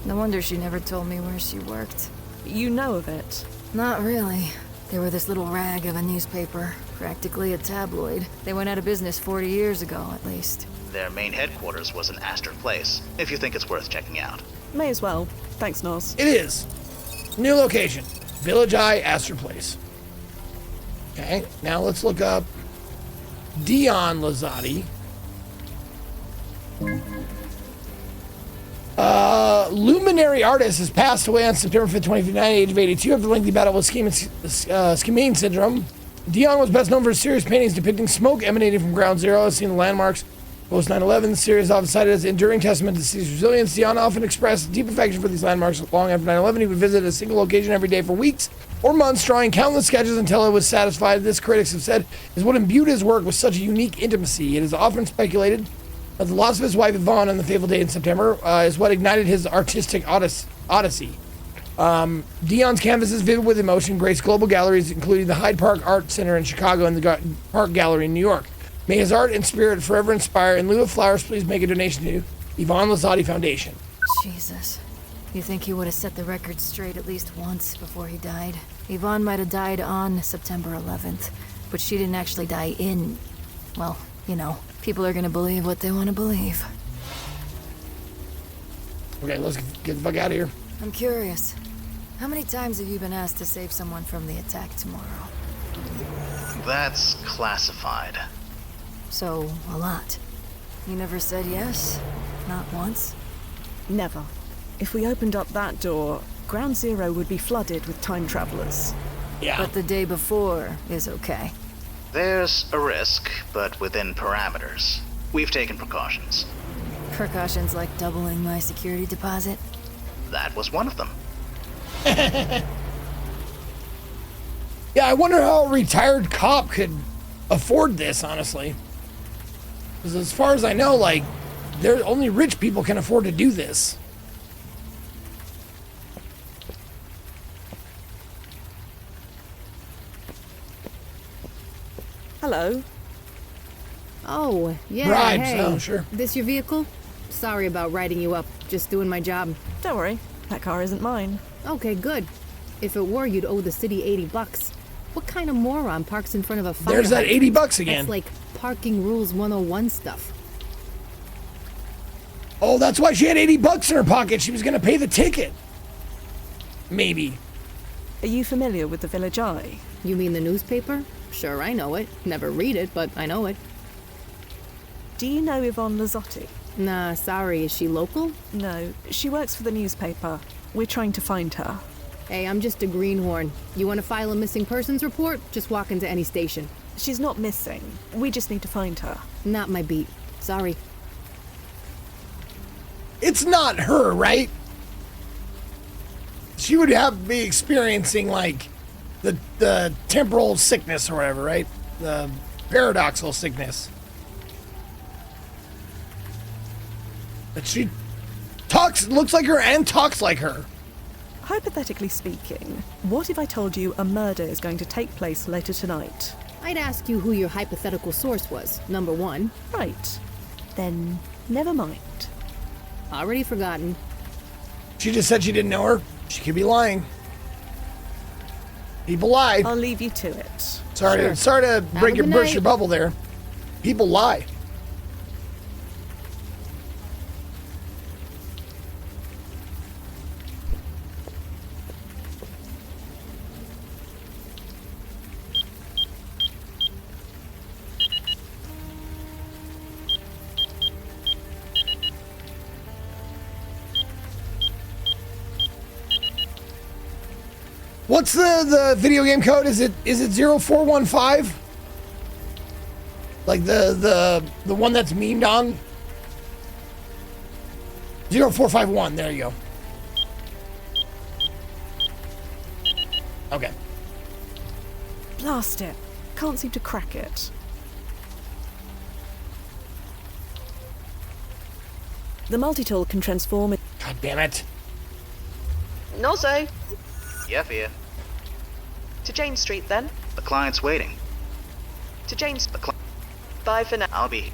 No wonder she never told me where she worked. You know of it? Not really. They were this little rag of a newspaper, practically a tabloid. They went out of business 40 years ago, at least. Their main headquarters was in Astor Place, if you think it's worth checking out. May as well. Thanks, Nos. It is. New location. Village Eye, Astor Place. Okay, now let's look up Dion Lazzotti. Luminary artist has passed away on September 5th, 2059, age of 82, after a lengthy battle with Skimane syndrome. Dion was best known for his serious paintings depicting smoke emanating from Ground Zero, as seen in landmarks post 9/11. The series is often cited as an enduring testament to the city's resilience. Dion often expressed deep affection for these landmarks. Long after 9/11, he would visit a single location every day for weeks or months, drawing countless sketches until it was satisfied. This, critics have said, is what imbued his work with such a unique intimacy. It is often speculated that the loss of his wife Yvonne on the fateful day in September is what ignited his artistic odyssey. Dion's canvases, vivid with emotion, grace global galleries, including the Hyde Park Art Center in Chicago and the Park Gallery in New York. May his art and spirit forever inspire. In lieu of flowers, please make a donation to Yvonne Lazzotti Foundation. Jesus. You think he would have set the record straight at least once before he died? Yvonne might have died on September 11th, but she didn't actually die in... well, you know, people are gonna believe what they want to believe. Okay, let's get the fuck out of here. I'm curious. How many times have you been asked to save someone from the attack tomorrow? That's classified. So, a lot. You never said yes? Not once? Never. If we opened up that door, Ground Zero would be flooded with time travelers. Yeah. But the day before is okay. There's a risk, but within parameters. We've taken precautions. Precautions like doubling my security deposit. That was one of them. Yeah, I wonder how a retired cop could afford this, honestly. Because as far as I know, like, only rich people can afford to do this. Hello. Oh, yeah, Bribes, hey. oh, sure. This your vehicle? Sorry about writing you up. Just doing my job. Don't worry, that car isn't mine. Okay, good. If it were, you'd owe the city $80. What kind of moron parks in front of a fire? There's that hydrant? $80 again. That's like parking rules 101 stuff. Oh, that's why she had $80 in her pocket. She was going to pay the ticket. Maybe. Are you familiar with the Village Eye? You mean the newspaper? Sure, I know it. Never read it, but I know it. Do you know Yvonne Lazzotti? Nah, sorry. Is she local? No, she works for the newspaper. We're trying to find her. Hey, I'm just a greenhorn. You want to file a missing persons report? Just walk into any station. She's not missing. We just need to find her. Not my beat. Sorry. It's not her, right? She would be experiencing, like, the temporal sickness or whatever, right? The paradoxical sickness. But she looks like her and talks like her. Hypothetically speaking, what if I told you a murder is going to take place later tonight? I'd ask you who your hypothetical source was, number one. Right. Then, never mind. Already forgotten. She just said she didn't know her. She could be lying. People lie. I'll leave you to it. Sorry to burst your bubble there. People lie. What's the video game code? Is it 0415? Like the one that's memed on? 0451, there you go. Okay. Blast it. Can't seem to crack it. The multi-tool can transform it. God damn it. No, say. Yeah, Fia. To Jane Street, then. The client's waiting. To Jane Street. Bye for now. I'll be...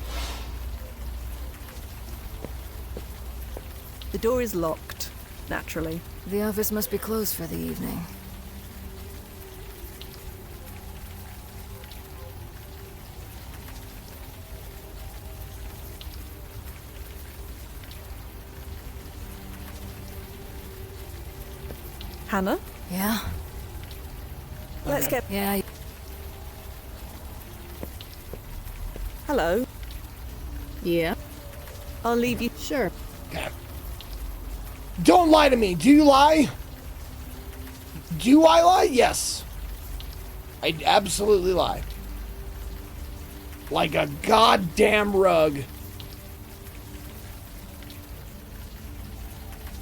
The door is locked, naturally. The office must be closed for the evening. Hannah? Yeah? Let's get... Yeah. Hello? Yeah? I'll leave you... Sure. Okay. Don't lie to me. Do you lie? Do I lie? Yes. I absolutely lie. Like a goddamn rug.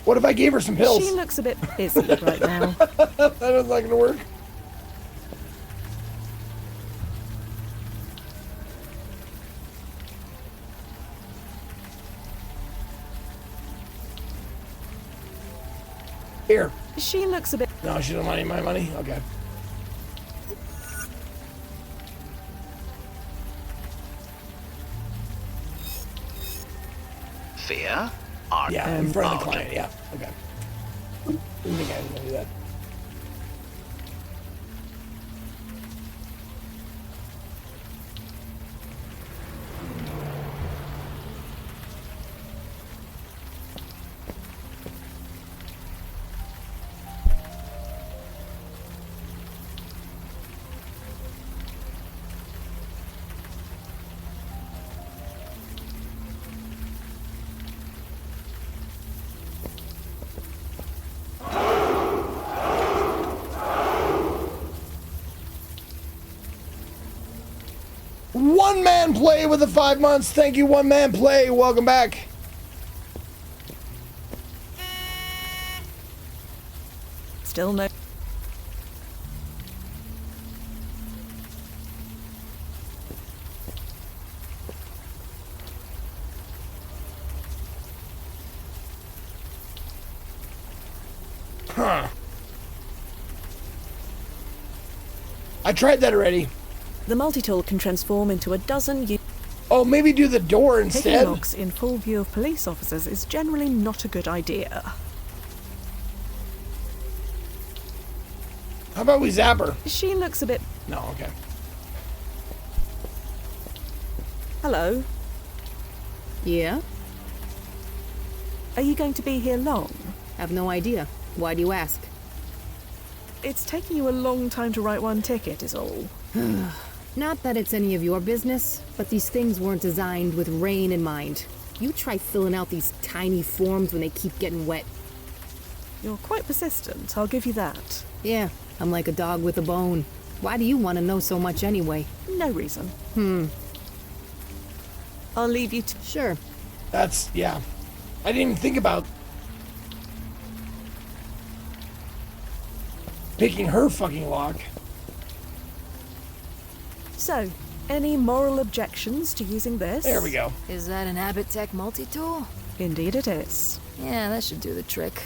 What if I gave her some pills? She looks a bit busy right now. That is not gonna work. Here. She looks a bit... No, she don't want any of my money? Okay. Fia? Yeah, in front of the client, yeah. Okay. Didn't think I was gonna do that. One Man Play with the 5 months. Thank you, One Man Play. Welcome back. Still no. Huh. I tried that already. The multi-tool can transform into a dozen. Oh, maybe do the door Taking instead. locks in full view of police officers is generally not a good idea. How about we zap her? She looks a bit. No, okay. Hello. Yeah? Are you going to be here long? Have no idea. Why do you ask? It's taking you a long time to write one ticket, is all. Not that it's any of your business, but these things weren't designed with rain in mind. You try filling out these tiny forms when they keep getting wet. You're quite persistent, I'll give you that. Yeah, I'm like a dog with a bone. Why do you want to know so much anyway? No reason. I'll leave you to... Sure. That's, yeah. I didn't even think about picking her fucking lock. So, any moral objections to using this? There we go. Is that an Abbott Tech multi-tool? Indeed it is. Yeah, that should do the trick.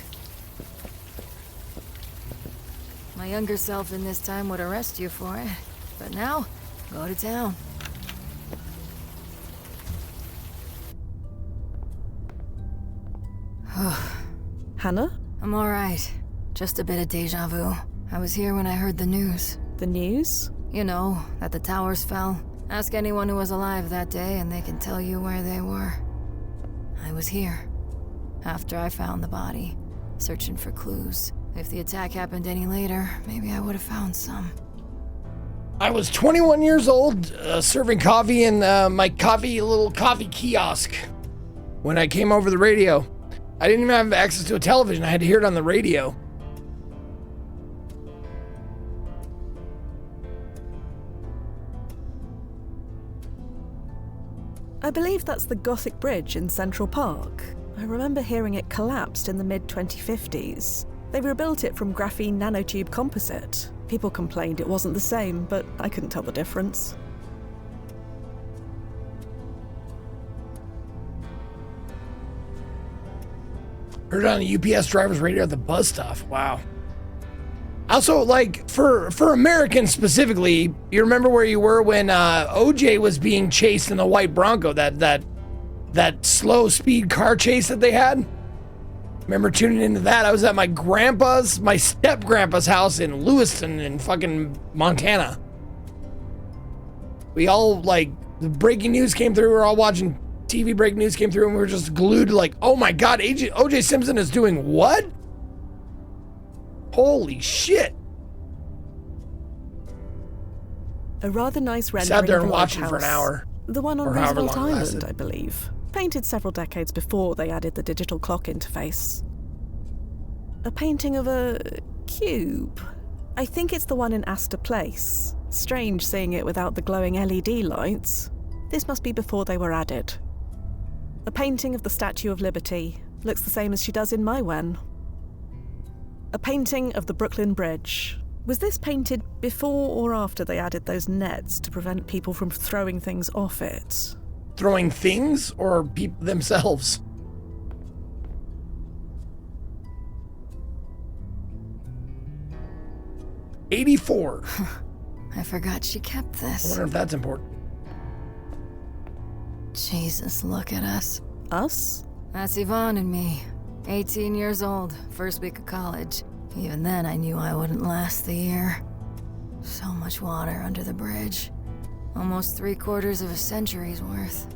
My younger self in this time would arrest you for it. But now, go to town. Hannah? I'm alright. Just a bit of deja vu. I was here when I heard the news. The news? You know, that the towers fell. Ask anyone who was alive that day and they can tell you where they were. I was here. After I found the body, searching for clues. If the attack happened any later, maybe I would have found some. I was 21 years old, serving coffee in my little coffee kiosk when I came over the radio. I didn't even have access to a television. I had to hear it on the radio. I believe that's the Gothic Bridge in Central Park. I remember hearing it collapsed in the mid-2050s. They rebuilt it from graphene nanotube composite. People complained it wasn't the same, but I couldn't tell the difference. Heard it on the UPS driver's radio at the bus stop. Wow. Also, like, for Americans specifically, you remember where you were when OJ was being chased in the white Bronco, that slow speed car chase that they had? Remember tuning into that? I was at my step-grandpa's house in Lewiston in fucking Montana. We all, like, the breaking news came through, we were all watching TV breaking news came through, and we were just glued to like, oh my god, OJ Simpson is doing what? Holy shit. A rather nice rendering Sat there of and the watched it lighthouse. for an hour. The one on or however Roosevelt long it Island, lasted. I believe. Painted several decades before they added the digital clock interface. A painting of a cube. I think it's the one in Astor Place. Strange seeing it without the glowing LED lights. This must be before they were added. A painting of the Statue of Liberty. Looks the same as she does in my wen. A painting of the Brooklyn Bridge. Was this painted before or after they added those nets to prevent people from throwing things off it? Throwing things or people themselves? '84. I forgot she kept I this. wonder if that's important. Jesus, look at us. Us? That's Yvonne and me. 18 years old, first week of college. Even then, I knew I wouldn't last the year. So much water under the bridge. Almost 3/4 of a century's worth.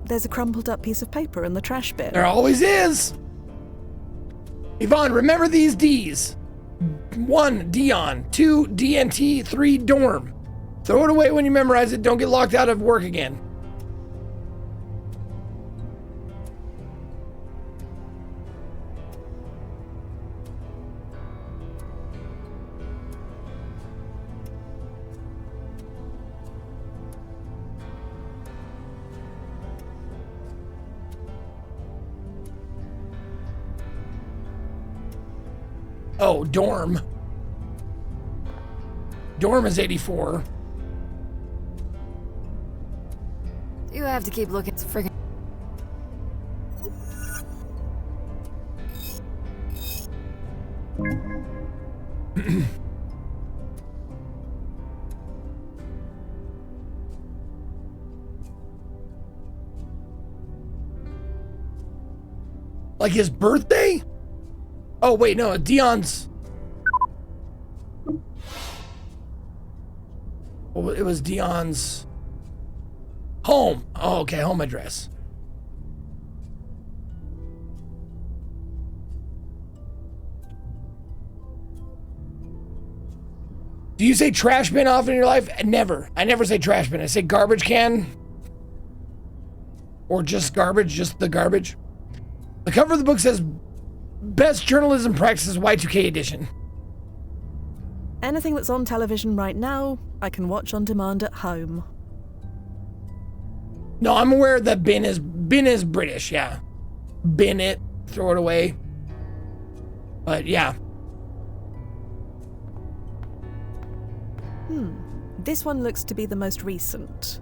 There's a crumpled up piece of paper in the trash bin. There always is. Yvonne, remember these D's. 1, Dion. 2, DNT. 3, dorm. Throw it away when you memorize it. Don't get locked out of work again. Oh, Dorm. Dorm is 84. You have to keep looking. It's friggin'. Like his birthday? Oh, wait, no, Dion's. Well, it was Dion's home. Oh, okay, home address. Do you say trash bin often in your life? Never. I never say trash bin. I say garbage can. Or just garbage, just the garbage. The cover of the book says Best Journalism Practices Y2K Edition. Anything that's on television right now, I can watch on demand at home. No, I'm aware that bin is British, yeah. Bin it, throw it away. But yeah. This one looks to be the most recent.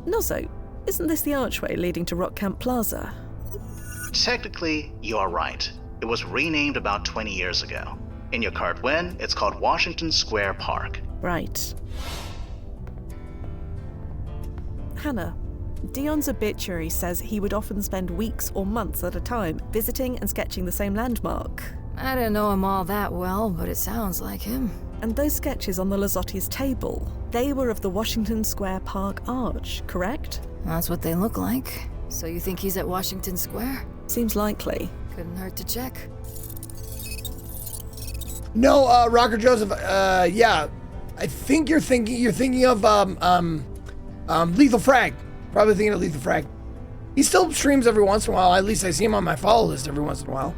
And also, isn't this the archway leading to Rock Camp Plaza? Technically, you're right. It was renamed about 20 years ago. In your card win, it's called Washington Square Park. Right. Hannah, Dion's obituary says he would often spend weeks or months at a time visiting and sketching the same landmark. I didn't know him all that well, but it sounds like him. And those sketches on the Lazotti's table, they were of the Washington Square Park Arch, correct? That's what they look like. So you think he's at Washington Square? Seems likely. Couldn't hurt to check. No, Rocker Joseph, yeah. I think you're thinking of Lethal Frag. Probably thinking of Lethal Frag. He still streams every once in a while. At least I see him on my follow list every once in a while.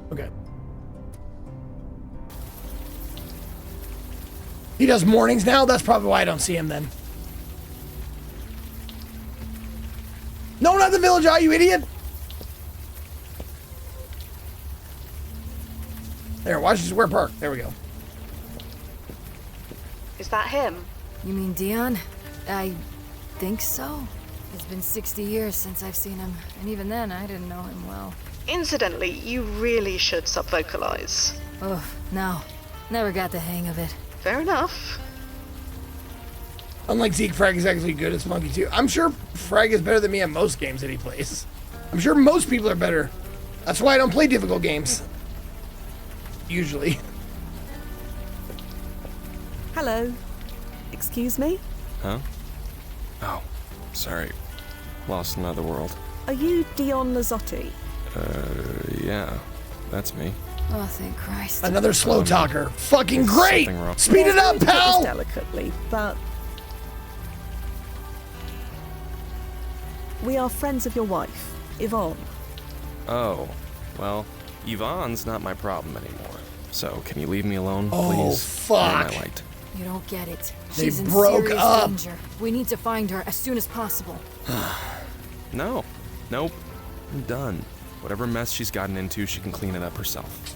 Okay. He does mornings now? That's probably why I don't see him then. No, not the village eye, you idiot! There, Washington Square Park. There we go. Is that him? You mean Dion? I think so. It's been 60 years since I've seen him, and even then I didn't know him well. Incidentally, you really should sub-vocalize. Oh, no. Never got the hang of it. Fair enough. Unlike Zeke, Frag is actually good as Monkey too. I'm sure Frag is better than me at most games that he plays. I'm sure most people are better. That's why I don't play difficult games. Usually. Hello. Excuse me? Huh? Oh, sorry. Lost in another world. Are you Dion Lazotti? Yeah. That's me. Oh, thank Christ. Another slow talker. Fucking great! Speed it up, pal! Delicately, but we are friends of your wife, Yvonne. Oh, well, Yvonne's not my problem anymore. So, can you leave me alone, please? Oh, fuck. My light. You don't get it. They She's in broke serious up. danger. We need to find her as soon as possible. No. Nope. I'm done. Whatever mess she's gotten into, she can clean it up herself.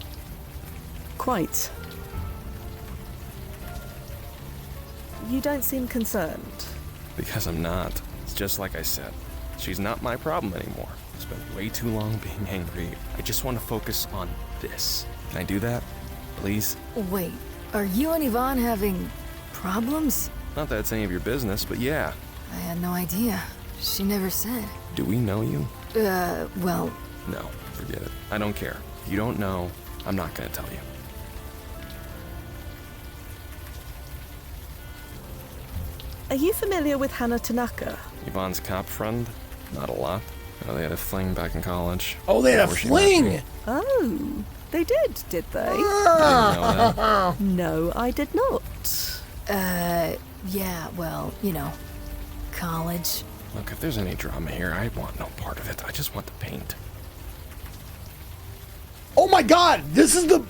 Quite. You don't seem concerned. Because I'm not. It's just like I said. She's not my problem anymore. I've spent way too long being angry. I just want to focus on this. Can I do that? Please? Wait, are you and Yvonne having problems? Not that it's any of your business, but yeah. I had no idea. She never said. Do we know you? Well... No, forget it. I don't care. If you don't know, I'm not gonna tell you. Are you familiar with Hannah Tanaka? Yvonne's cop friend? Not a lot. They had a fling back in college. Oh, they had a fling! Oh, they did they? No, I did not. Yeah, well, you know, college. Look, if there's any drama here, I want no part of it. I just want the paint. Oh my God, this is the...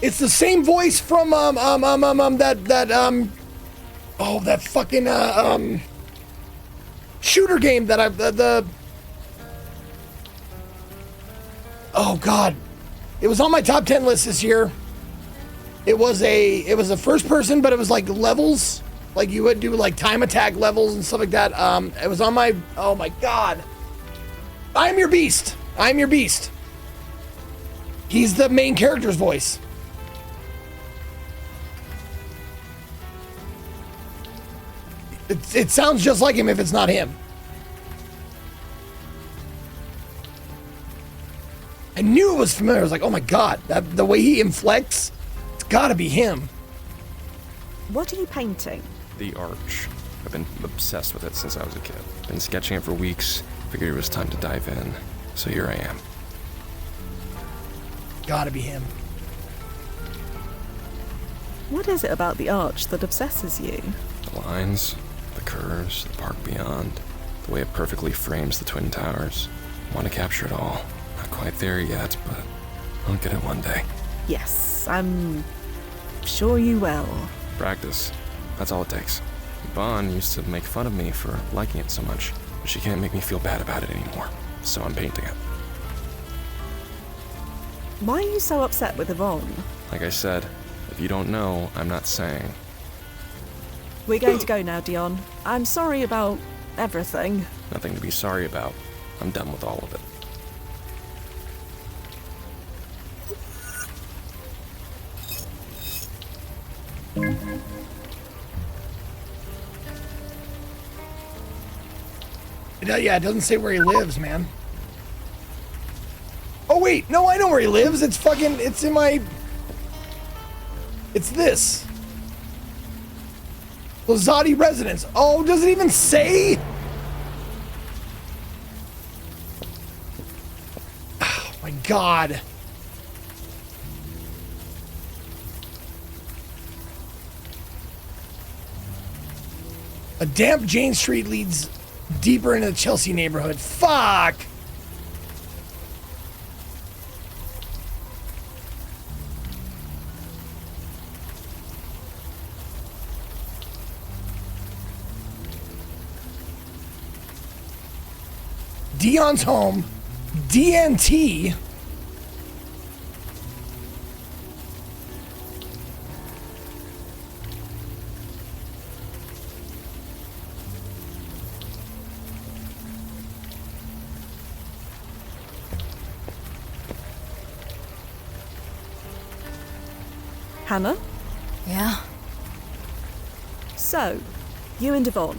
It's the same voice from, that fucking, shooter game that oh God. It was on my top 10 list this year. It was a first person, but it was like levels. Like you would do like time attack levels and stuff like that. It was on my, oh my God. I Am Your Beast. I Am Your Beast. He's the main character's voice. It sounds just like him if it's not him. I knew it was familiar. I was like, oh my God, the way he inflects, it's gotta be him. What are you painting? The Arch. I've been obsessed with it since I was a kid. Been sketching it for weeks. Figured it was time to dive in. So here I am. Gotta be him. What is it about the Arch that obsesses you? The lines, the curves, the park beyond, the way it perfectly frames the Twin Towers. I want to capture it all. Not quite there yet, but I'll get it one day. Yes, I'm sure you will. Practice. That's all it takes. Yvonne used to make fun of me for liking it so much, but she can't make me feel bad about it anymore, so I'm painting it. Why are you so upset with Yvonne? Like I said, if you don't know, I'm not saying. We're going to go now, Dion. I'm sorry about everything. Nothing to be sorry about. I'm done with all of it. Yeah, it doesn't say where he lives, man. Oh wait, no, I know where he lives. It's fucking, it's in my... It's this. Lazati residence. Oh, does it even say? Oh my God. A damp Jane Street leads deeper into the Chelsea neighborhood. Fuck! Dion's home. DNT. Hannah? Yeah? So, you and Yvonne,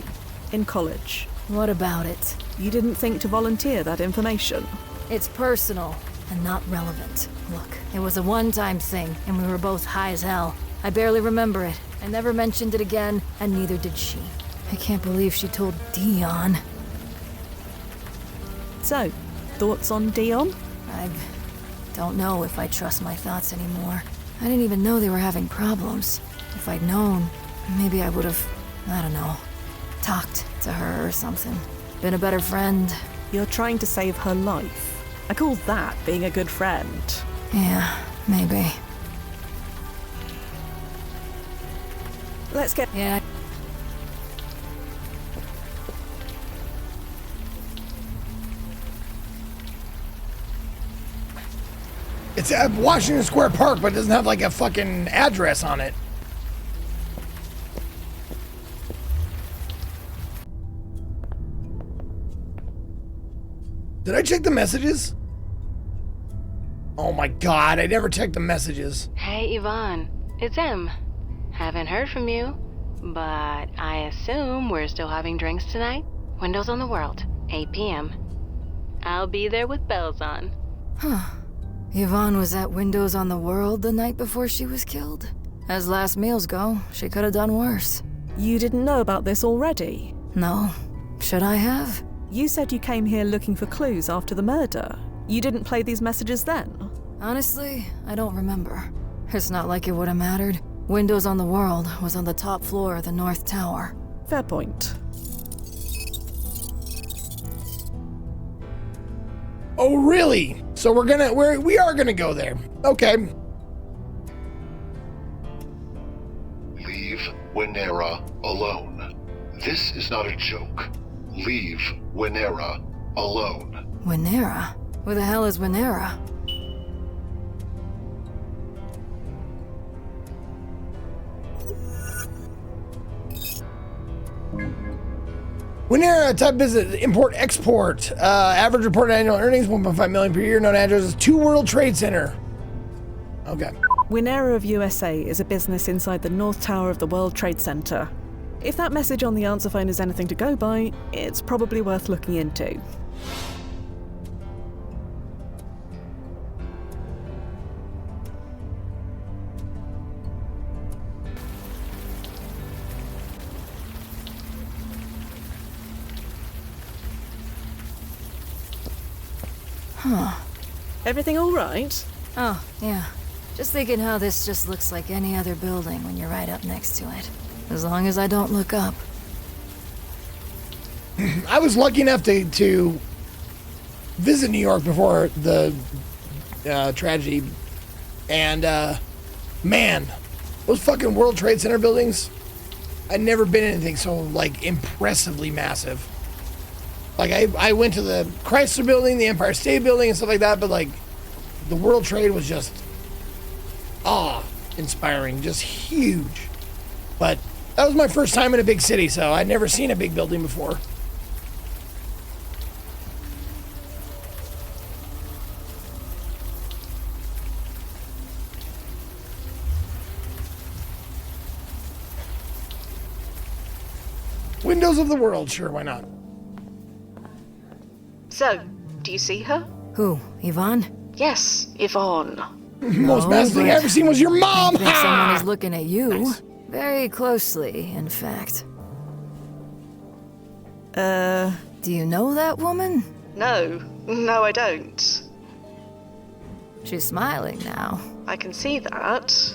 in college. What about it? You didn't think to volunteer that information? It's personal and not relevant. Look, it was a one-time thing, and we were both high as hell. I barely remember it. I never mentioned it again, and neither did she. I can't believe she told Dion. So, thoughts on Dion? I don't know if I trust my thoughts anymore. I didn't even know they were having problems. If I'd known, maybe I would have, I don't know, talked to her or something. Been a better friend. You're trying to save her life. I call that being a good friend. Yeah, maybe. Let's get... Yeah. It's at Washington Square Park, but it doesn't have like a fucking address on it. Did I check the messages? Oh my God, I never checked the messages. Hey Yvonne, it's Em. Haven't heard from you, but I assume we're still having drinks tonight? Windows on the World, 8 p.m. I'll be there with bells on. Huh. Yvonne was at Windows on the World the night before she was killed. As last meals go, she could have done worse. You didn't know about this already? No. Should I have? You said you came here looking for clues after the murder. You didn't play these messages then? Honestly, I don't remember. It's not like it would have mattered. Windows on the World was on the top floor of the North Tower. Fair point. Oh, really? So we are gonna go there. Okay. Leave Winera alone. This is not a joke. Leave Winera alone. Winera? Where the hell is Winera? Winera type business, import-export. Average reported annual earnings, 1.5 million per year. Known address is 2 World Trade Center. Okay. Winera of USA is a business inside the North Tower of the World Trade Center. If that message on the answer phone is anything to go by, it's probably worth looking into. Huh. Everything all right? Oh, yeah. Just thinking how this just looks like any other building when you're right up next to it. As long as I don't look up. I was lucky enough to visit New York before the tragedy. And, man, those fucking World Trade Center buildings, I'd never been in anything so, like, impressively massive. Like, I went to the Chrysler Building, the Empire State Building, and stuff like that, but, like, the World Trade was just awe-inspiring, just huge. But that was my first time in a big city, so I'd never seen a big building before. Windows of the world, sure, why not? So, do you see her? Who? Yvonne? Yes, Yvonne. Most massive thing I ever seen was your mom! I think someone is looking at you. Nice. Very closely, in fact. Do you know that woman? No, I don't. She's smiling now. I can see that.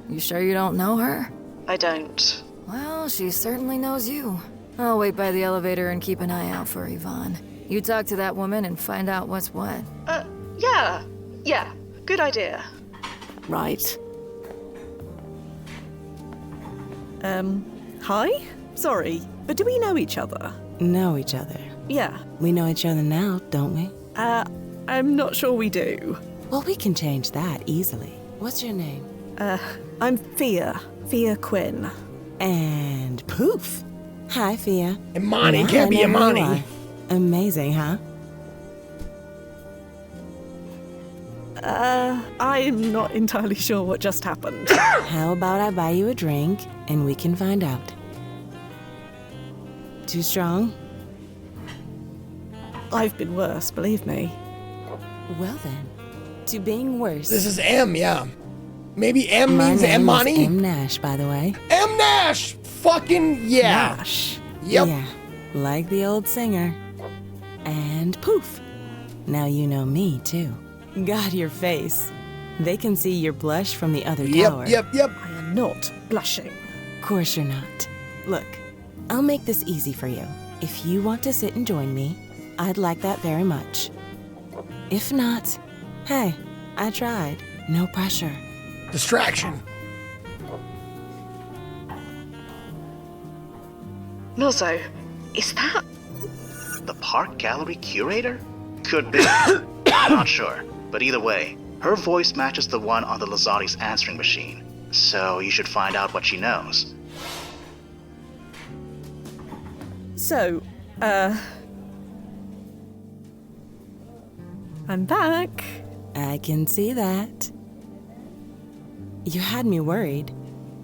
You sure you don't know her? I don't. Well, she certainly knows you. I'll wait by the elevator and keep an eye out for Yvonne. You talk to that woman and find out what's what. Yeah, good idea. Right. Hi? Sorry, but do we know each other? Know each other? Yeah. We know each other now, don't we? I'm not sure we do. Well, we can change that easily. What's your name? I'm Fia Quinn. And poof! Hi, Fia. Imani can't be Imani. Amazing, huh? I'm not entirely sure what just happened. How about I buy you a drink and we can find out? Too strong? I've been worse, believe me. Well then, to being worse. This is M, yeah. Maybe M means Imani? M Nash, by the way. M Nash! Fucking yeah. Nash. Yep. Yeah, like the old singer. And poof! Now you know me, too. God, your face. They can see your blush from the other tower. Yep. I am not blushing. Of course you're not. Look, I'll make this easy for you. If you want to sit and join me, I'd like that very much. If not, hey, I tried. No pressure. Distraction. Milzo, is that... The park gallery curator? Could be. I'm not sure. But either way, her voice matches the one on the Lazati's answering machine. So you should find out what she knows. So, I'm back. I can see that. You had me worried.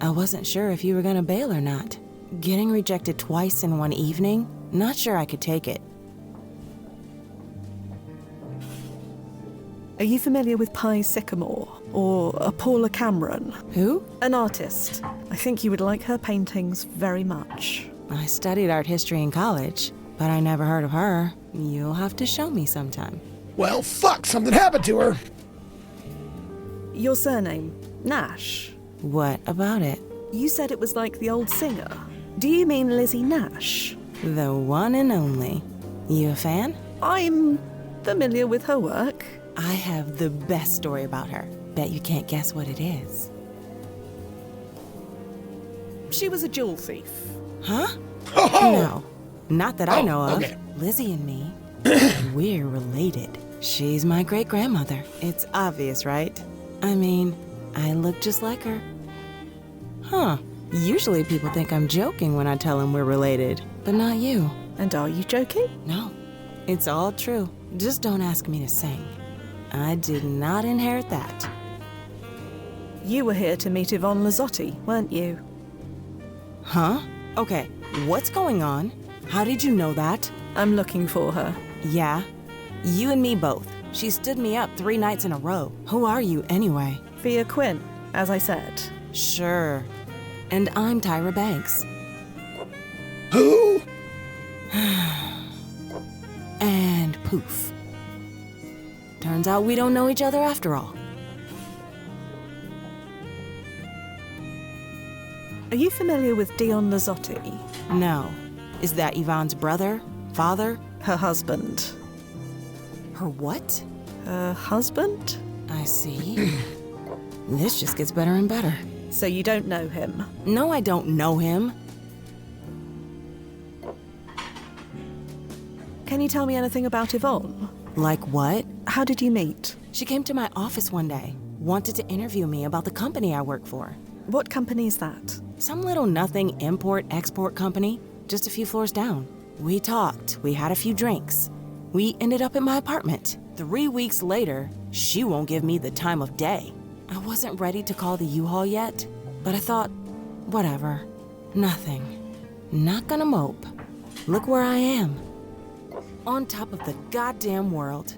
I wasn't sure if you were gonna bail or not. Getting rejected twice in one evening? Not sure I could take it. Are you familiar with Pi Sycamore or Paula Cameron? Who? An artist. I think you would like her paintings very much. I studied art history in college, but I never heard of her. You'll have to show me sometime. Well, fuck, something happened to her. Your surname, Nash. What about it? You said it was like the old singer. Do you mean Lizzie Nash? The one and only. You a fan? I'm familiar with her work? I have the best story about her. Bet you can't guess what it is. She was a jewel thief. Huh? Oh! No, not that I know of. okay. Lizzie and me, we're related. She's my great-grandmother. It's obvious, right? I mean, I look just like her. Huh. Usually people think I'm joking when I tell them we're related, but not you. And are you joking? No, it's all true. Just don't ask me to sing. I did not inherit that. You were here to meet Yvonne Lazzotti, weren't you? Huh? Okay, what's going on? How did you know that? I'm looking for her. Yeah, you and me both. She stood me up 3 nights in a row. Who are you, anyway? Fia Quinn, as I said. Sure. And I'm Tyra Banks. Who? And poof. Turns out we don't know each other after all. Are you familiar with Dion Lazzotti? No. Is that Yvonne's brother? Father? Her husband. Her what? Her husband? I see. This just gets better and better. So you don't know him? No, I don't know him. Can you tell me anything about Yvonne? Like what? How did you meet? She came to my office one day, wanted to interview me about the company I work for. What company is that? Some little nothing import-export company, just a few floors down. We talked, we had a few drinks. We ended up at my apartment. 3 weeks later, she won't give me the time of day. I wasn't ready to call the U-Haul yet, but I thought, whatever, nothing. Not gonna mope. Look where I am. On top of the goddamn world.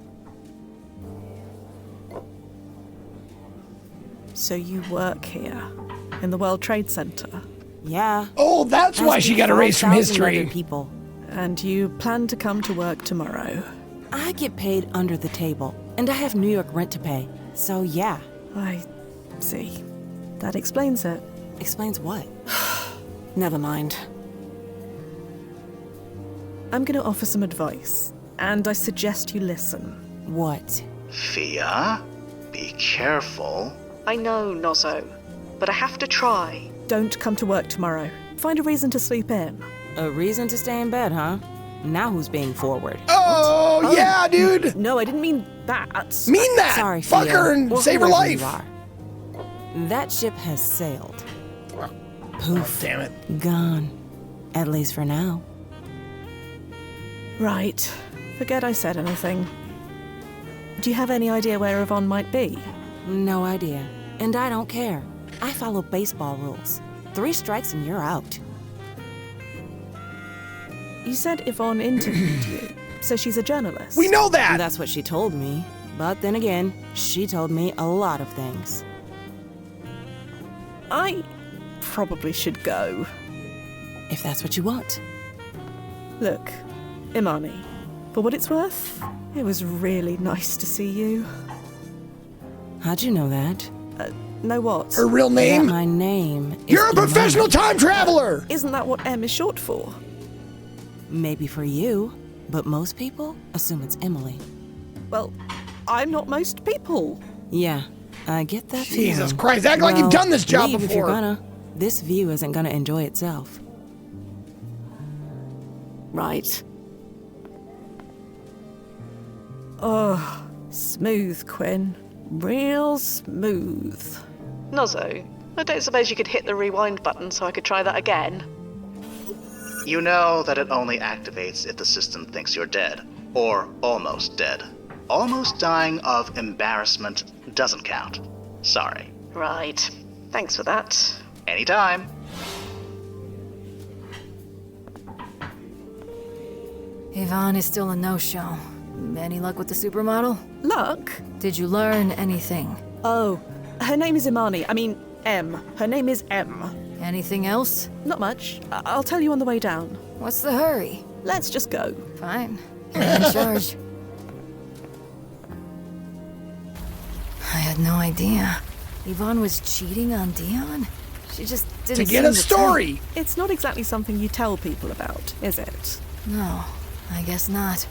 So you work here, in the World Trade Center? Yeah. Oh, that's why she got erased from history. People. And you plan to come to work tomorrow? I get paid under the table, and I have New York rent to pay, so yeah. I see. That explains it. Explains what? Never mind. I'm going to offer some advice, and I suggest you listen. What? Fia, be careful. I know, Nozzo, but I have to try. Don't come to work tomorrow. Find a reason to sleep in. A reason to stay in bed, huh? Now who's being forward? Oh, yeah, dude. No, I didn't mean that. Mean that. Sorry, Fuck Fia. her and Or save her whoever you life. are. That ship has sailed. Oh, Poof. damn it. Gone. At least for now. Right. Forget I said anything. Do you have any idea where Yvonne might be? No idea. And I don't care. I follow baseball rules. 3 strikes and you're out. You said Yvonne interviewed you, so she's a journalist. We know that! That's what she told me. But then again, she told me a lot of things. I probably should go. If that's what you want. Look, Imani, for what it's worth, it was really nice to see you. How'd you know that? Know what? Her real name? That my name is You're a professional Imani. time traveler! Isn't that what M is short for? Maybe for you, but most people assume it's Emily. Well, I'm not most people. Yeah, I get that feeling. Jesus Christ, act like you've done this job leave if you're before. gonna. This view isn't gonna enjoy itself. Right. Oh, smooth, Quinn. Real smooth. Nozzo, I don't suppose you could hit the rewind button so I could try that again? You know that it only activates if the system thinks you're dead, or almost dead. Almost dying of embarrassment doesn't count. Sorry. Right. Thanks for that. Anytime. Yvonne is still a no-show. Any luck with the supermodel? Luck? Did you learn anything? Oh, her name is Imani. I mean, M. Her name is M. Anything else? Not much. I'll tell you on the way down. What's the hurry? Let's just go. Fine. You're in charge. I had no idea. Yvonne was cheating on Dion? She just didn't To get seem a the story! type. It's not exactly something you tell people about, is it? No, I guess not.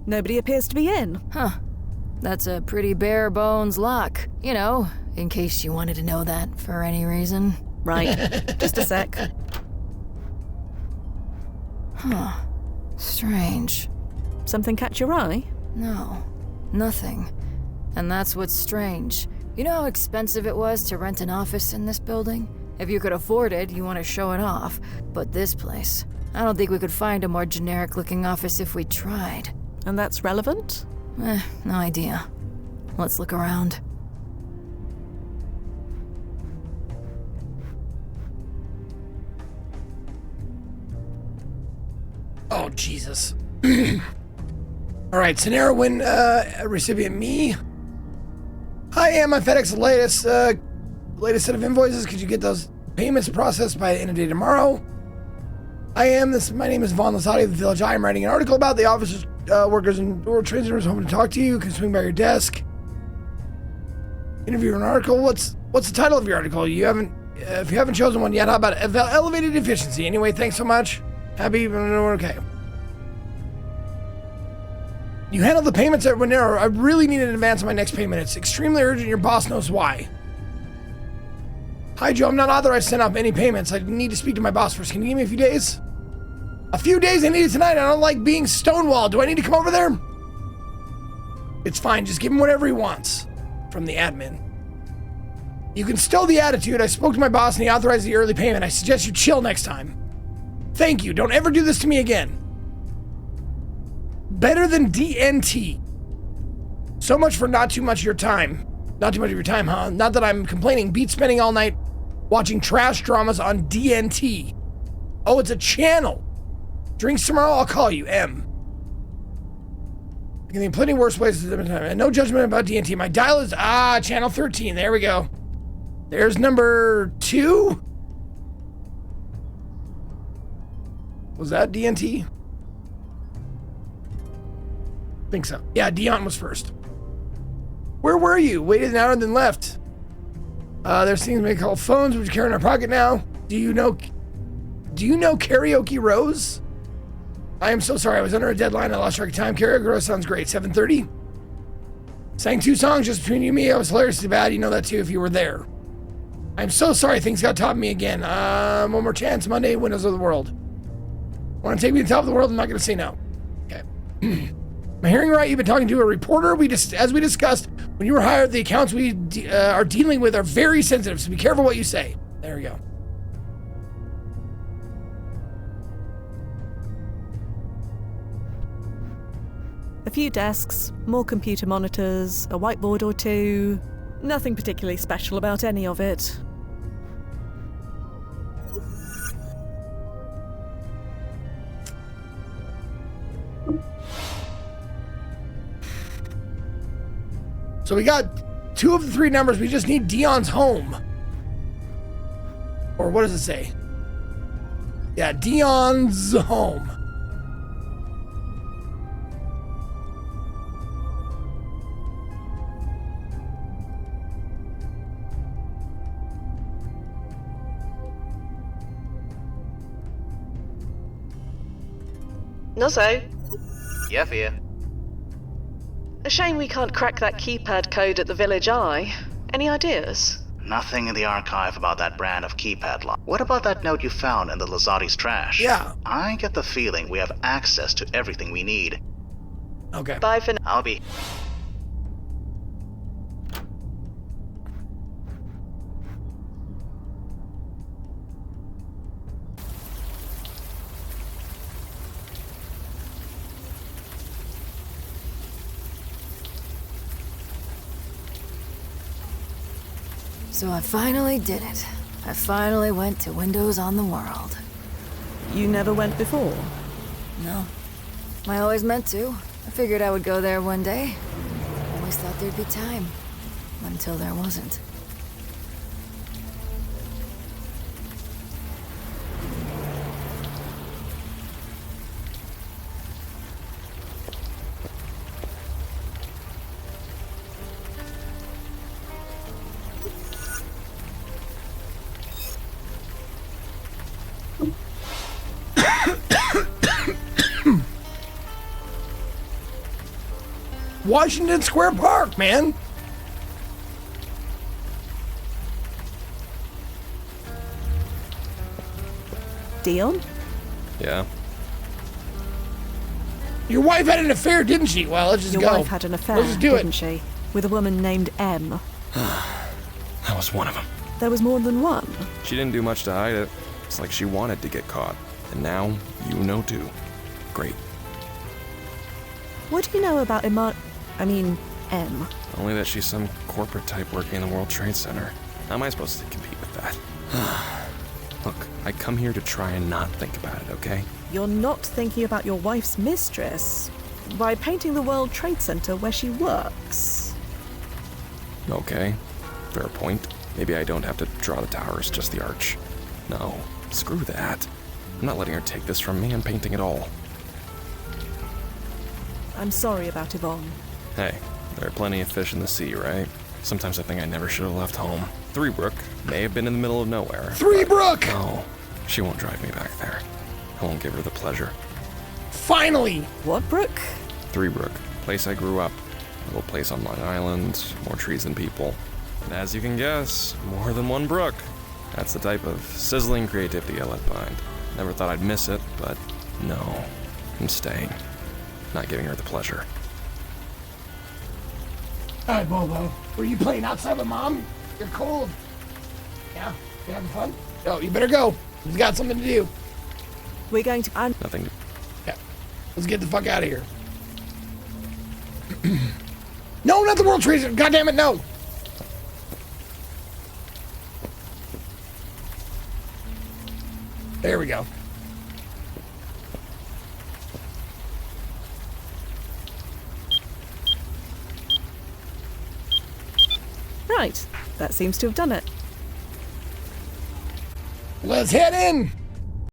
Nobody appears to be in. Huh. That's a pretty bare bones lock. You know, in case you wanted to know that for any reason. Right. Just a sec. Huh. Strange. Something catch your eye? No. Nothing. And that's what's strange. You know how expensive it was to rent an office in this building? If you could afford it, you want to show it off. But this place, I don't think we could find a more generic-looking office if we tried. And that's relevant? No idea. Let's look around. Oh, Jesus. All right, scenario win recipient me. Hi, am my FedEx latest set of invoices. Could you get those payments processed by the end of day tomorrow? My name is Vaughn Lasati of the Village Eye. I'm writing an article about the office workers and door translators hoping to talk to you. Can swing by your desk. Interview an article. What's the title of your article? If you haven't chosen one yet, how about elevated efficiency? Anyway, thanks so much. Happy, okay. You handle the payments at Winero. I really need an advance on my next payment. It's extremely urgent. Your boss knows why. Hi, Joe. I'm not authorized to send up any payments. I need to speak to my boss first. Can you give me a few days? A few days? I need it tonight. I don't like being stonewalled. Do I need to come over there? It's fine. Just give him whatever he wants. From the admin. You can stow the attitude. I spoke to my boss and he authorized the early payment. I suggest you chill next time. Thank you. Don't ever do this to me again. Better than DNT. So much for not too much of your time. Not too much of your time, huh? Not that I'm complaining. Beat spending all night watching trash dramas on DNT. Oh, it's a channel. Drinks tomorrow? I'll call you, M. I can think plenty worse places at the time. And no judgment about DNT. My dial is, channel 13. There we go. There's number 2. Was that DNT? Think so. Yeah, Dion was first. Where were you? Waited an hour and then left. There's things we call phones, which we carry in our pocket now. Do you know Karaoke Rose? I am so sorry. I was under a deadline. I lost track of time. Karaoke Rose sounds great. 7:30. Sang 2 songs just between you and me. I was hilariously bad. You know that too if you were there. I'm so sorry. Things got top of me again. One more chance. Monday, Windows of the World. Want to take me to the top of the world? I'm not going to say no. Okay. Am I hearing right? You've been talking to a reporter? As we discussed, when you were hired, the accounts we are dealing with are very sensitive, so be careful what you say. There we go. A few desks, more computer monitors, a whiteboard or 2. Nothing particularly special about any of it. So we got 2 of the 3 numbers. We just need Dion's home. Or what does it say? Yeah, Dion's home. Nozzo, Yeah, Fia. a shame we can't crack that keypad code at the Village Eye. Any ideas? Nothing in the archive about that brand of keypad lock. What about that note you found in the Lazati's trash? Yeah. I get the feeling we have access to everything we need. Okay. Bye for now. I'll be... So I finally did it. I finally went to Windows on the World. You never went before? No. I always meant to. I figured I would go there one day. Always thought there'd be time. Until there wasn't. Washington Square Park, man. Dion? Yeah. Your wife had an affair, didn't she? Well, let's just Your go. wife had an affair, Let's just do didn't it. she? With a woman named M. That was one of them. There was more than one. She didn't do much to hide it. It's like she wanted to get caught. And now, you know too. Great. What do you know about M? Only that she's some corporate type working in the World Trade Center. How am I supposed to compete with that? Look, I come here to try and not think about it, okay? You're not thinking about your wife's mistress by painting the World Trade Center where she works. Okay, fair point. Maybe I don't have to draw the towers, just the arch. No, screw that. I'm not letting her take this from me. I'm painting it all. I'm sorry about Yvonne. Hey, there are plenty of fish in the sea, right? Sometimes I think I never should have left home. Three Brook may have been in the middle of nowhere. Three Brook! No, she won't drive me back there. I won't give her the pleasure. Finally! What Brook? Three Brook, place I grew up. Little place on Long Island, more trees than people. And as you can guess, more than one brook. That's the type of sizzling creativity I left behind. Never thought I'd miss it, but no, I'm staying. Not giving her the pleasure. All right, Bobo. Were you playing outside with Mom? You're cold. Yeah? You having fun? Oh, you better go. We've got something to do. We're going to... Nothing. Yeah. Let's get the fuck out of here. No, not the World Trade Center. God damn it, no. There we go. Right. That seems to have done it. Let's head in.